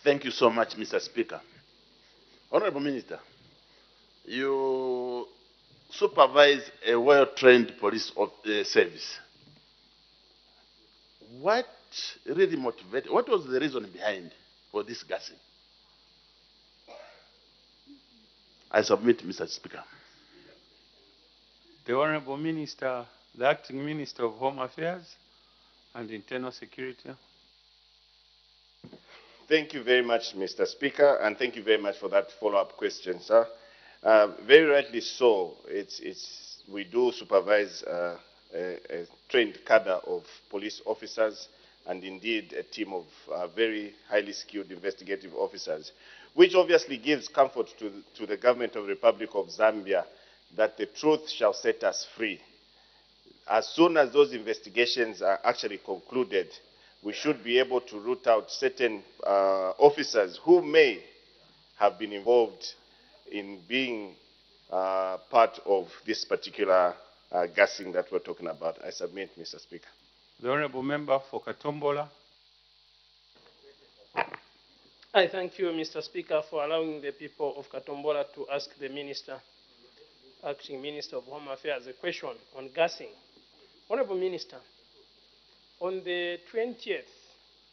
Thank you so much, Mr. Speaker. Honourable Minister, you supervise a well-trained police service. What really motivated, what was the reason behind for this gassing? I submit, Mr. Speaker. The Honorable Minister, the Acting Minister of Home Affairs and Internal Security. Thank you very much, Mr. Speaker, and thank you very much for that follow-up question, sir. Very rightly so, we do supervise a trained cadre of police officers and indeed a team of very highly skilled investigative officers, which obviously gives comfort to the government of the Republic of Zambia that the truth shall set us free. As soon as those investigations are actually concluded, we should be able to root out certain officers who may have been involved in being part of this particular gassing that we're talking about. I submit, Mr. Speaker. The Honorable Member for Katombola. I thank you, Mr. Speaker, for allowing the people of Katombola to ask the Minister, Acting Minister of Home Affairs, a question on gassing. Honorable Minister, on the 20th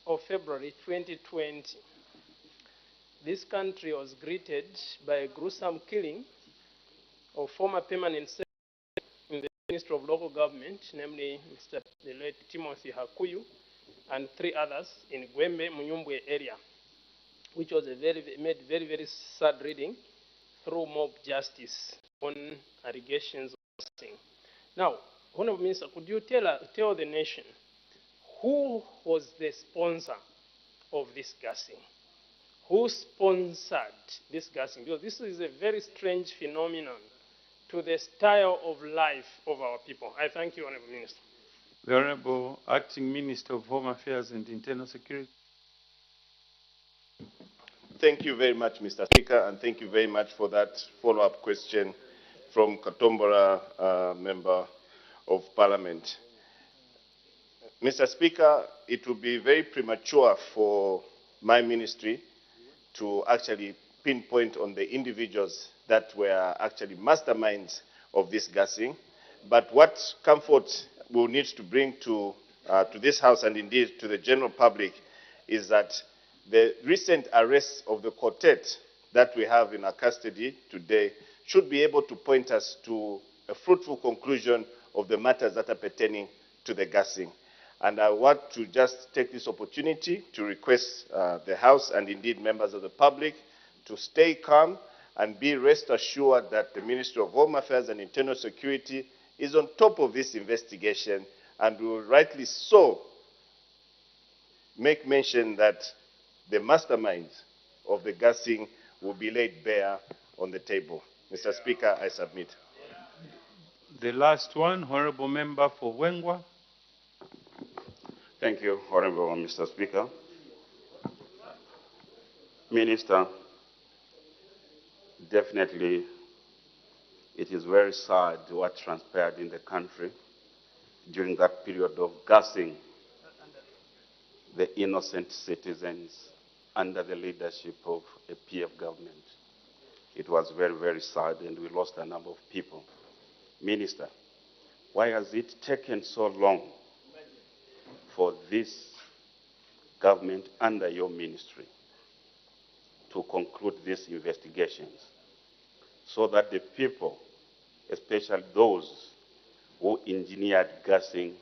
of February 2020, this country was greeted by a gruesome killing of former permanent secretary in the Ministry of Local Government, namely the late Timothy Hakuyu, and 3 others in Gwembe, Munyumbwe area, which was made very, very sad reading through mob justice on allegations of gassing. Now, Honorable Minister, could you tell the nation who was the sponsor of this gassing? Who sponsored this gassing? Because this is a very strange phenomenon to the style of life of our people. I thank you, Honorable Minister. The Honorable Acting Minister of Home Affairs and Internal Security. Thank you very much, Mr. Speaker, and thank you very much for that follow-up question from Katombola, Member of Parliament. Mr. Speaker, it would be very premature for my ministry to actually pinpoint on the individuals that were actually masterminds of this gassing. But what comfort we'll need to bring to this House and indeed to the general public is that the recent arrests of the quartet that we have in our custody today should be able to point us to a fruitful conclusion of the matters that are pertaining to the gassing. And I want to just take this opportunity to request the House and indeed members of the public to stay calm and be rest assured that the Ministry of Home Affairs and Internal Security is on top of this investigation and will rightly so make mention that the masterminds of the gassing will be laid bare on the table. Mr. Speaker, I submit. The last one, Honorable Member for Wengwa. Thank you, Honorable Mr. Speaker. Minister, definitely it is very sad what transpired in the country during that period of gassing the innocent citizens under the leadership of a PF government. It was very, very sad and we lost a number of people. Minister, why has it taken so long for this government under your ministry to conclude these investigations so that the people, especially those who engineered gassing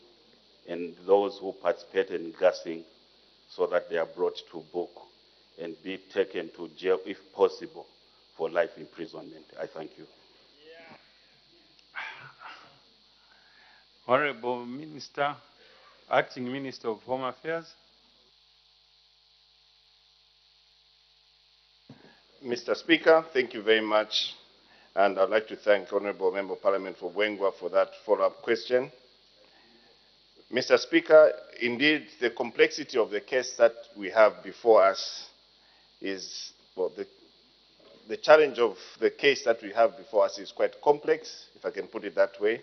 and those who participated in gassing, so that they are brought to book and be taken to jail, if possible, for life imprisonment? I thank you. Honorable Minister, Acting Minister of Home Affairs. Mr. Speaker, thank you very much. And I'd like to thank Honorable Member of Parliament for Wengwa for that follow-up question. Mr. Speaker, indeed, the complexity of the case that we have before us is, well, the challenge of the case that we have before us is quite complex, if I can put it that way.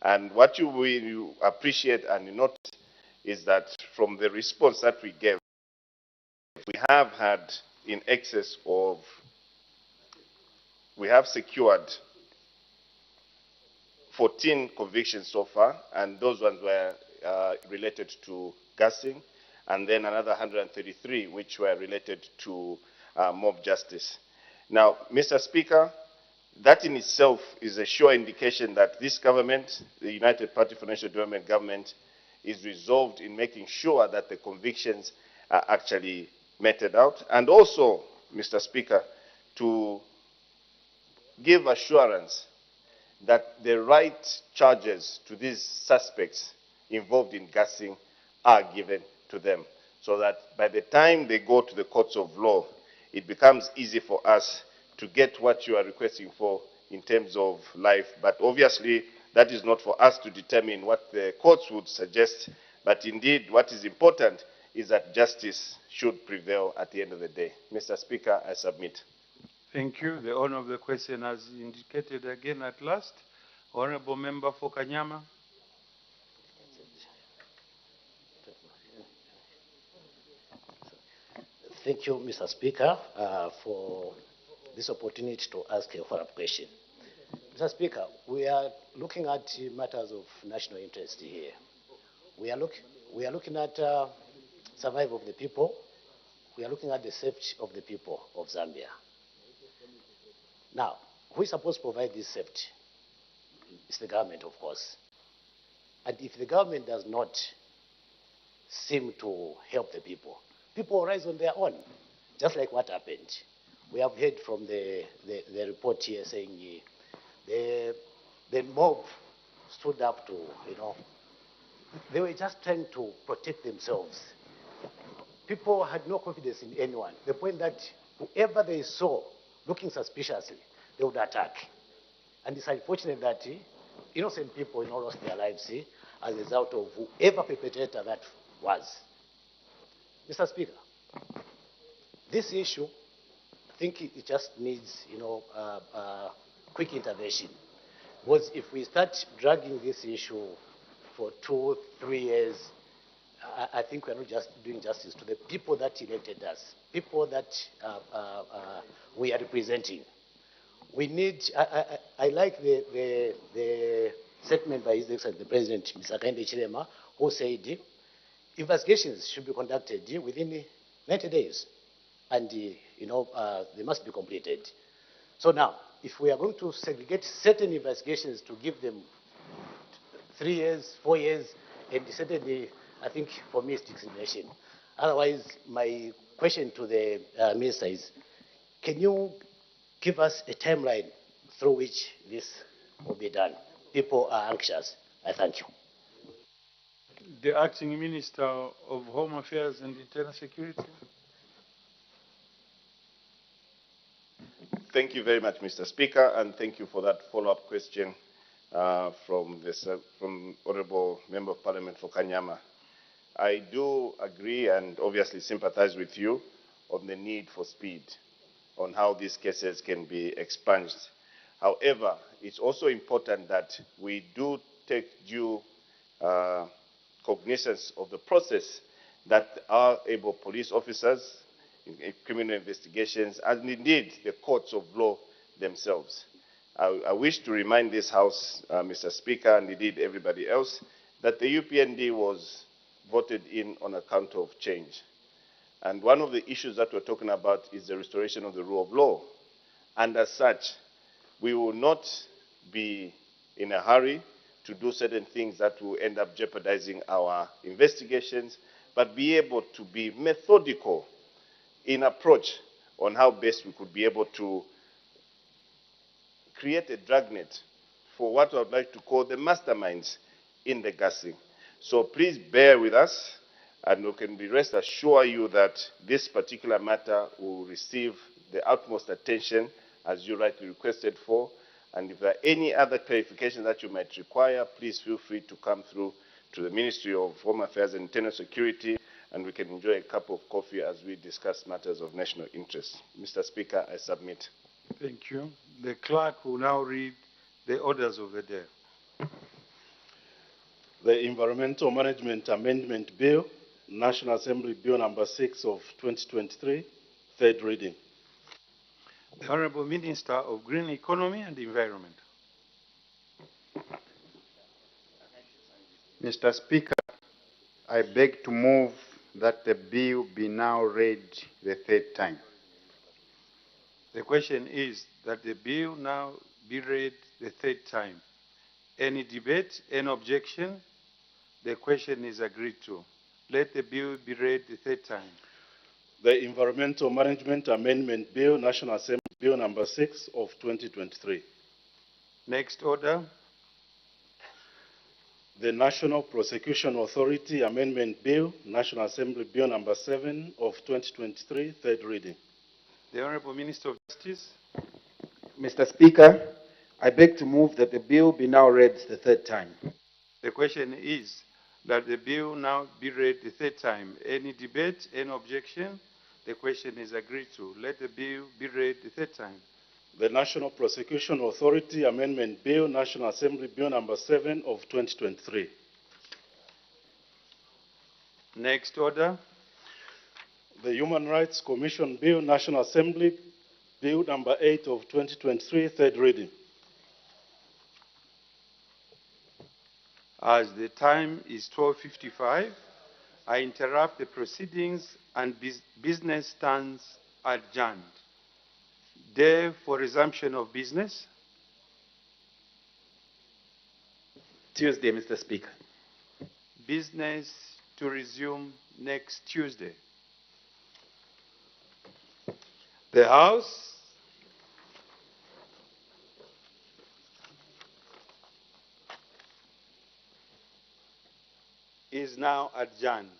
And what you will appreciate and note is that from the response that we gave, we have had in excess of, we have secured 14 convictions so far, and those ones were related to gassing, and then another 133 which were related to mob justice. Now, Mr. Speaker, that in itself is a sure indication that this government, the United Party for National Development government, is resolved in making sure that the convictions are actually meted out. And also, Mr. Speaker, to give assurance that the right charges to these suspects involved in gassing are given to them, so that by the time they go to the courts of law, it becomes easy for us to get what you are requesting for in terms of life. But obviously, that is not for us to determine what the courts would suggest. But indeed, what is important is that justice should prevail at the end of the day. Mr. Speaker, I submit. Thank you. The owner of the question has indicated again at last. Honorable Member for Kanyama. Thank you, Mr. Speaker, for this opportunity to ask a follow-up question. Mr. Speaker, we are looking at matters of national interest here. We are looking at survival of the people. We are looking at the safety of the people of Zambia. Now, who is supposed to provide this safety? It's the government, of course. And if the government does not seem to help the people, people will rise on their own, just like what happened. We have heard from the report here saying the mob stood up to, they were just trying to protect themselves. People had no confidence in anyone. The point that whoever they saw looking suspiciously, they would attack. And it's unfortunate that innocent people lost their lives as a result of whoever perpetrator that was. Mr. Speaker, this issue, I think it just needs, quick intervention. Because if we start dragging this issue for 2, 3 years, I think we're not just doing justice to the people that elected us, people that we are representing. We need, I like the statement by His Excellency the President, Mr. Kainde Chilema, who said investigations should be conducted within 90 days, and they must be completed. So now, if we are going to segregate certain investigations to give them 3 years, 4 years, and certainly, I think for me, it's discrimination. Otherwise, my question to the Minister is, can you give us a timeline through which this will be done? People are anxious. I thank you. The Acting Minister of Home Affairs and Internal Security. Thank you very much, Mr. Speaker, and thank you for that follow-up question from Honourable Member of Parliament for Kanyama. I do agree and obviously sympathize with you on the need for speed on how these cases can be expunged. However, it's also important that we do take due cognizance of the process that our able police officers in criminal investigations and indeed the courts of law themselves. I wish to remind this House, Mr. Speaker, and indeed everybody else, that the UPND was voted in on account of change. And one of the issues that we're talking about is the restoration of the rule of law. And as such, we will not be in a hurry to do certain things that will end up jeopardizing our investigations, but be able to be methodical in approach on how best we could be able to create a dragnet for what I would like to call the masterminds in the gassing. So please bear with us, and we can be rest assured you that this particular matter will receive the utmost attention as you rightly requested for. And if there are any other clarifications that you might require, please feel free to come through to the Ministry of Home Affairs and Internal Security, and we can enjoy a cup of coffee as we discuss matters of national interest. Mr. Speaker, I submit. Thank you. The clerk will now read the orders of the day. The Environmental Management Amendment Bill, National Assembly Bill number 6 of 2023, third reading. The Honourable Minister of Green Economy and Environment. Mr. Speaker, I beg to move that the bill be now read the third time. The question is that the bill now be read the third time. Any debate, any objection? The question is agreed to. Let the bill be read the third time. The Environmental Management Amendment Bill, National Assembly Bill number 6 of 2023. Next order. The National Prosecution Authority Amendment Bill, National Assembly Bill number 7 of 2023, third reading. The Honorable Minister of Justice. Mr. Speaker, I beg to move that the bill be now read the third time. The question is that the bill now be read the third time. Any debate, any objection? The question is agreed to. Let the bill be read the third time. The National Prosecution Authority Amendment Bill, National Assembly Bill number 7 of 2023. Next order. The Human Rights Commission Bill, National Assembly Bill number 8 of 2023, third reading. As the time is 12:55, I interrupt the proceedings and business stands adjourned. Day for resumption of business. Tuesday, Mr. Speaker. Business to resume next Tuesday. The House is now adjourned.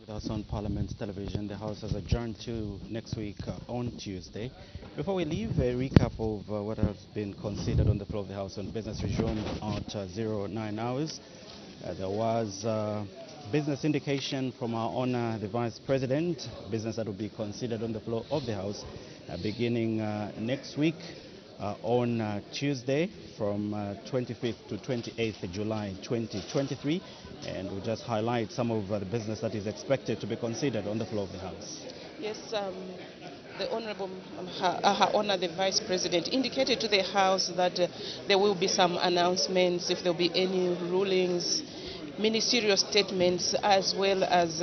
With us on Parliament's television, the House has adjourned to next week on Tuesday. Before we leave, a recap of what has been considered on the floor of the House on business resumed at 09 hours. There was business indication from our Honour the Vice President, business that will be considered on the floor of the House beginning next week on Tuesday from 25th to 28th July 2023. And we'll just highlight some of the business that is expected to be considered on the floor of the House. Yes, the Honourable, Her Honour the Vice President indicated to the House that there will be some announcements, if there will be any rulings, ministerial statements, as well as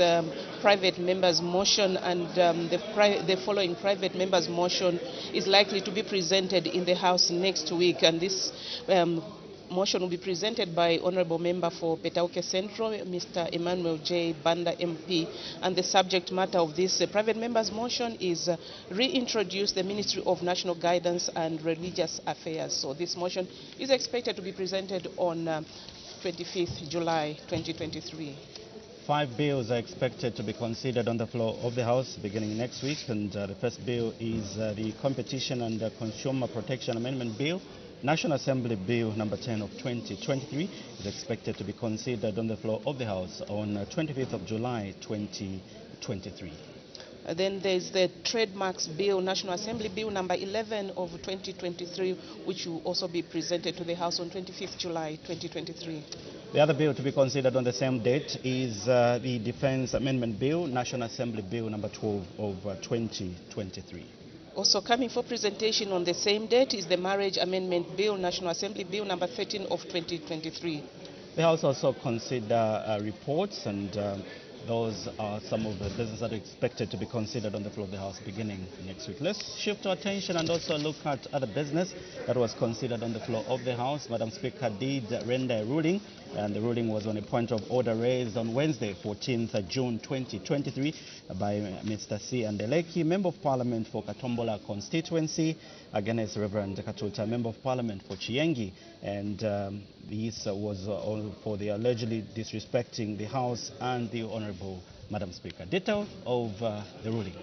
private members' motion, and the following private members' motion is likely to be presented in the House next week, and this motion will be presented by Honourable Member for Petauke Central, Mr. Emmanuel J. Banda MP, and the subject matter of this private members' motion is reintroduce the Ministry of National Guidance and Religious Affairs. So this motion is expected to be presented on 25th July 2023. 5 bills are expected to be considered on the floor of the House beginning next week, and the first bill is the Competition and Consumer Protection Amendment Bill. National Assembly Bill number 10 of 2023 is expected to be considered on the floor of the House on 25th of July 2023. Then there's the Trademarks Bill, National Assembly Bill number 11 of 2023, which will also be presented to the House on 25th July 2023. The other bill to be considered on the same date is the Defence Amendment Bill, National Assembly Bill number 12 of 2023. Also coming for presentation on the same date is the Marriage Amendment Bill, National Assembly Bill number 13 of 2023. The House also consider reports, and those are some of the business that are expected to be considered on the floor of the House beginning next week. Let's shift our attention and also look at other business that was considered on the floor of the House. Madam Speaker did render a ruling, and the ruling was on a point of order raised on Wednesday, 14th June 2023 by Mr. C. Andeleki, Member of Parliament for Katombola constituency, against Reverend Katuta, Member of Parliament for Chiengi, and this was for the allegedly disrespecting the House and the Honourable Madam Speaker. Detail of the ruling.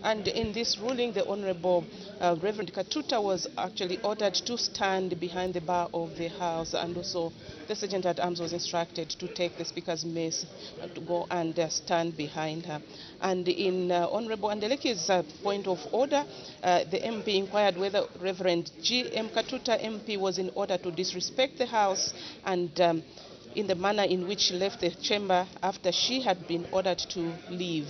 And in this ruling, the Honourable Reverend Katuta was actually ordered to stand behind the bar of the House, and also the Sergeant at Arms was instructed to take the Speaker's mace to go and stand behind her. And in Honourable Andeleki's point of order, the MP inquired whether Reverend G. M. Katuta MP was in order to disrespect the House and in the manner in which she left the chamber after she had been ordered to leave.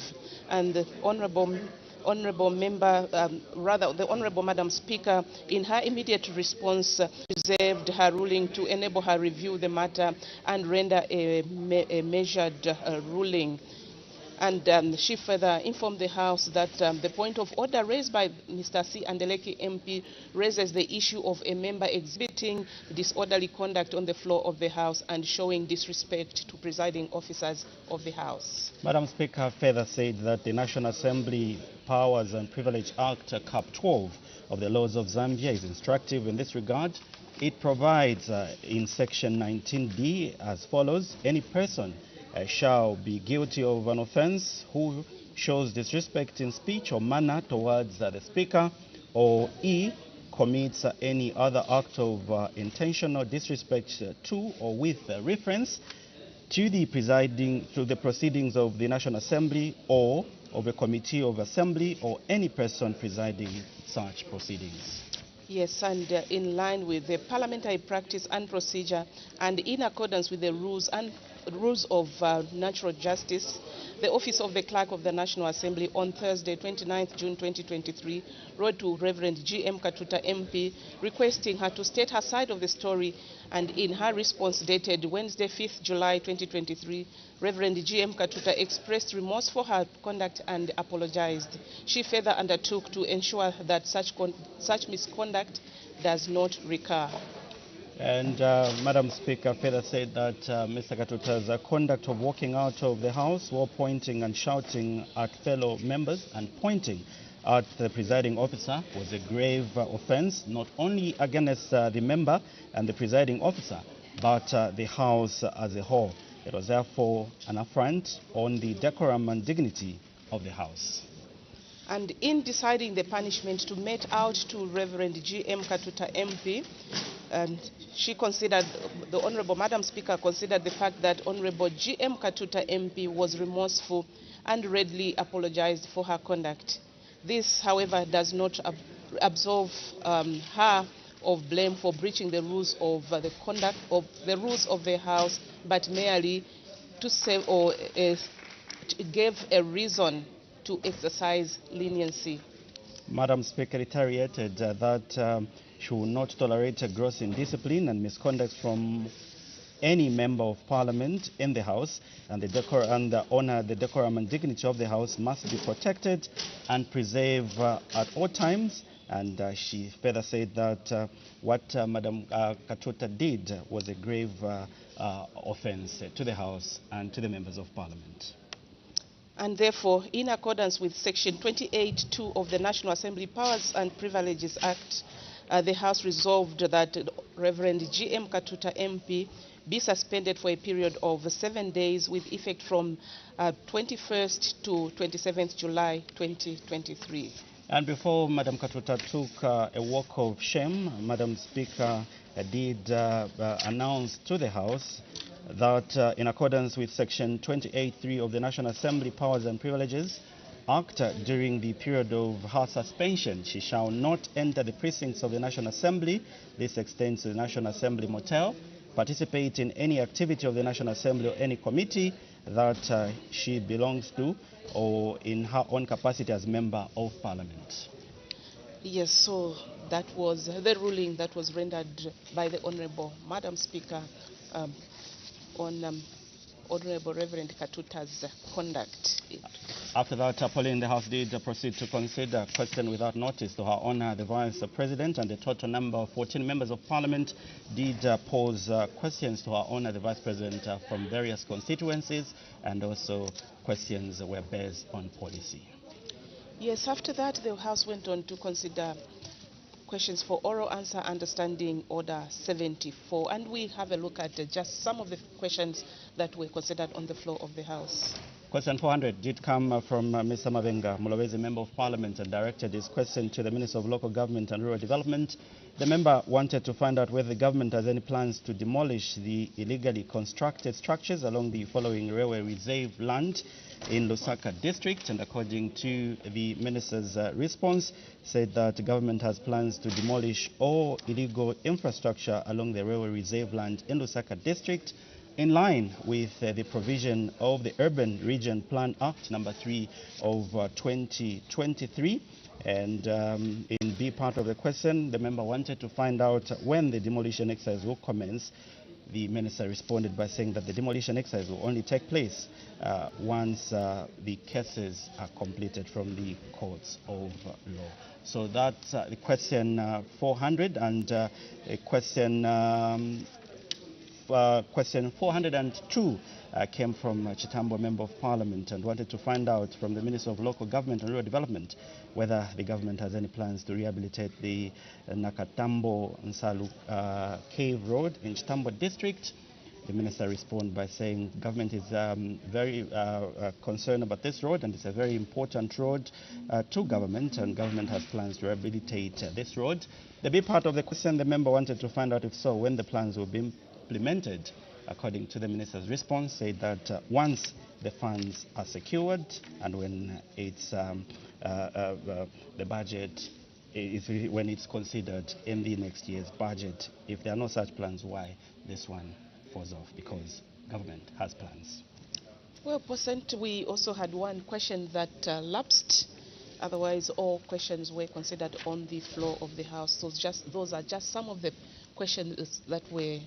And the honorable member, the honorable Madam Speaker, in her immediate response, reserved her ruling to enable her review the matter and render a measured ruling. And she further informed the House that the point of order raised by Mr. C. Andeleki MP raises the issue of a member exhibiting disorderly conduct on the floor of the House and showing disrespect to presiding officers of the House. Madam Speaker further said that the National Assembly Powers and Privilege Act, Cap 12 of the laws of Zambia is instructive in this regard. It provides in section 19D as follows: any person shall be guilty of an offense who shows disrespect in speech or manner towards the Speaker, or E, commits any other act of intentional disrespect to or with reference to the proceedings of the National Assembly or of a committee of assembly or any person presiding such proceedings. Yes, and in line with the parliamentary practice and procedure and in accordance with the rules of natural justice, the Office of the Clerk of the National Assembly on Thursday, 29th June 2023, wrote to Reverend G.M. Katuta MP requesting her to state her side of the story, and in her response dated Wednesday, 5th July 2023, Reverend G.M. Katuta expressed remorse for her conduct and apologized. She further undertook to ensure that such misconduct does not recur. And Madam Speaker further said that Mr. Katuta's conduct of walking out of the House while pointing and shouting at fellow members and pointing at the presiding officer was a grave offense, not only against the member and the presiding officer, but the House as a whole. It was therefore an affront on the decorum and dignity of the House. And in deciding the punishment to mete out to Reverend G.M. Katuta MP, and she considered, the Honorable Madam Speaker considered the fact that Honorable G.M. Katuta MP was remorseful and readily apologized for her conduct. This, however, does not absolve her of blame for breaching the rules of the conduct of the rules of the House, but merely to say or gave a reason to exercise leniency. Madam Speaker reiterated that she will not tolerate gross indiscipline and misconduct from any member of Parliament in the House, and the honor, the decorum and dignity of the House must be protected and preserved at all times. And she further said that what Madam Katuta did was a grave offense to the House and to the members of Parliament. And therefore, in accordance with Section 28(2) of the National Assembly Powers and Privileges Act, the House resolved that Reverend G.M. Katuta MP be suspended for a period of 7 days with effect from 21st to 27th July 2023. And before Madam Katuta took a walk of shame, Madam Speaker did announce to the House that in accordance with Section 28(3) of the National Assembly Powers and Privileges Act, during the period of her suspension, she shall not enter the precincts of the National Assembly. This extends to the National Assembly Motel, participate in any activity of the National Assembly or any committee that she belongs to, or in her own capacity as Member of Parliament. Yes, so that was the ruling that was rendered by the Honorable Madam Speaker on Honorable Reverend Katuta's conduct. After that, Pauline, the House did proceed to consider a question without notice to Her Honour the Vice President, and the total number of 14 members of Parliament did pose questions to Her Honour the Vice President from various constituencies, and also questions were based on policy. Yes, after that, the House went on to consider questions for oral answer understanding Order 74, and we have a look at just some of the questions that were considered on the floor of the House. Question 400 did come from Mr. Mabenga Mulowezi, Member of Parliament, and directed his question to the Minister of Local Government and Rural Development. The member wanted to find out whether the government has any plans to demolish the illegally constructed structures along the following railway reserve land in Lusaka district, and according to the minister's response, said that the government has plans to demolish all illegal infrastructure along the railway reserve land in Lusaka district, in line with the provision of the Urban Region Plan Act number 3 of 2023. And in B part of the question, the member wanted to find out when the demolition exercise will commence. The minister responded by saying that the demolition exercise will only take place once the cases are completed from the courts of law. So that's the question 400, and question 402 came from Chitambo, Member of Parliament, and wanted to find out from the Minister of Local Government and Rural Development whether the government has any plans to rehabilitate the Nakatambo Nsalu Cave Road in Chitambo District. The minister responded by saying government is very concerned about this road, and it's a very important road to government, and government has plans to rehabilitate this road. The B part of the question, the member wanted to find out if so, when the plans will be implemented. According to the minister's response, said that once the funds are secured and when it's the budget, when it's considered in the next year's budget. If there are no such plans, why this one falls off? Because government has plans. Well, President, we also had one question that lapsed. Otherwise, all questions were considered on the floor of the House. So those are just some of the questions that were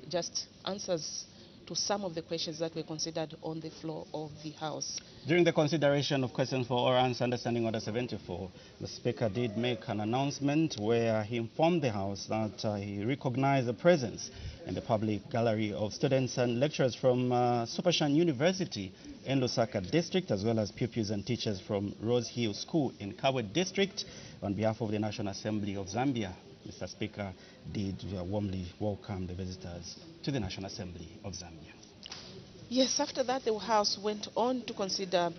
just answers to some of the questions that were considered on the floor of the House. During the consideration of questions for oral answer understanding Order 74, the Speaker did make an announcement where he informed the House that he recognized the presence in the public gallery of students and lecturers from Supershan University in Lusaka District, as well as pupils and teachers from Rose Hill School in Kabwe District. On behalf of the National Assembly of Zambia, Mr. Speaker did warmly welcome the visitors to the National Assembly of Zambia. Yes, after that, the House went on to consider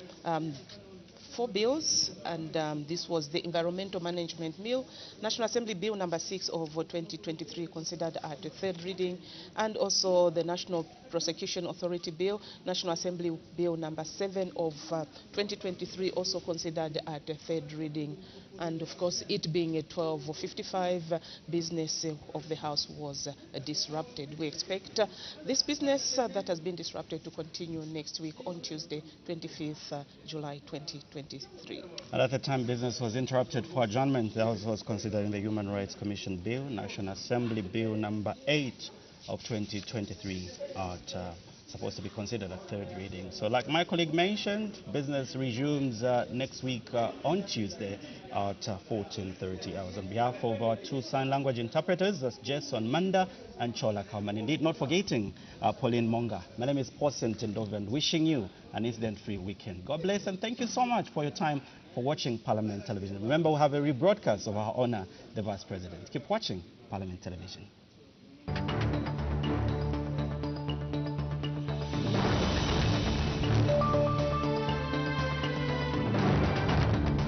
4 bills, and this was the Environmental Management Bill, National Assembly Bill number 6 of 2023, considered at the 3rd reading, and also the National Prosecution Authority Bill, National Assembly Bill number 7 of 2023, also considered at the 3rd reading. And of course, it being a 12:55, business of the House was disrupted. We expect this business that has been disrupted to continue next week on Tuesday, 25th July 2023. And at the time business was interrupted for adjournment, the House was considering the Human Rights Commission Bill, National Assembly Bill number 8 of 2023, supposed to be considered at 3rd reading. So like my colleague mentioned, business resumes next week on Tuesday at 14:30 hours. On behalf of our 2 sign language interpreters, that's Jason Manda and Chola Kauman. Indeed, not forgetting Pauline Monga. My name is Paul Sentendoven, wishing you an incident-free weekend. God bless, and thank you so much for your time for watching Parliament Television. Remember, we'll have a rebroadcast of our honor, the Vice President. Keep watching Parliament Television.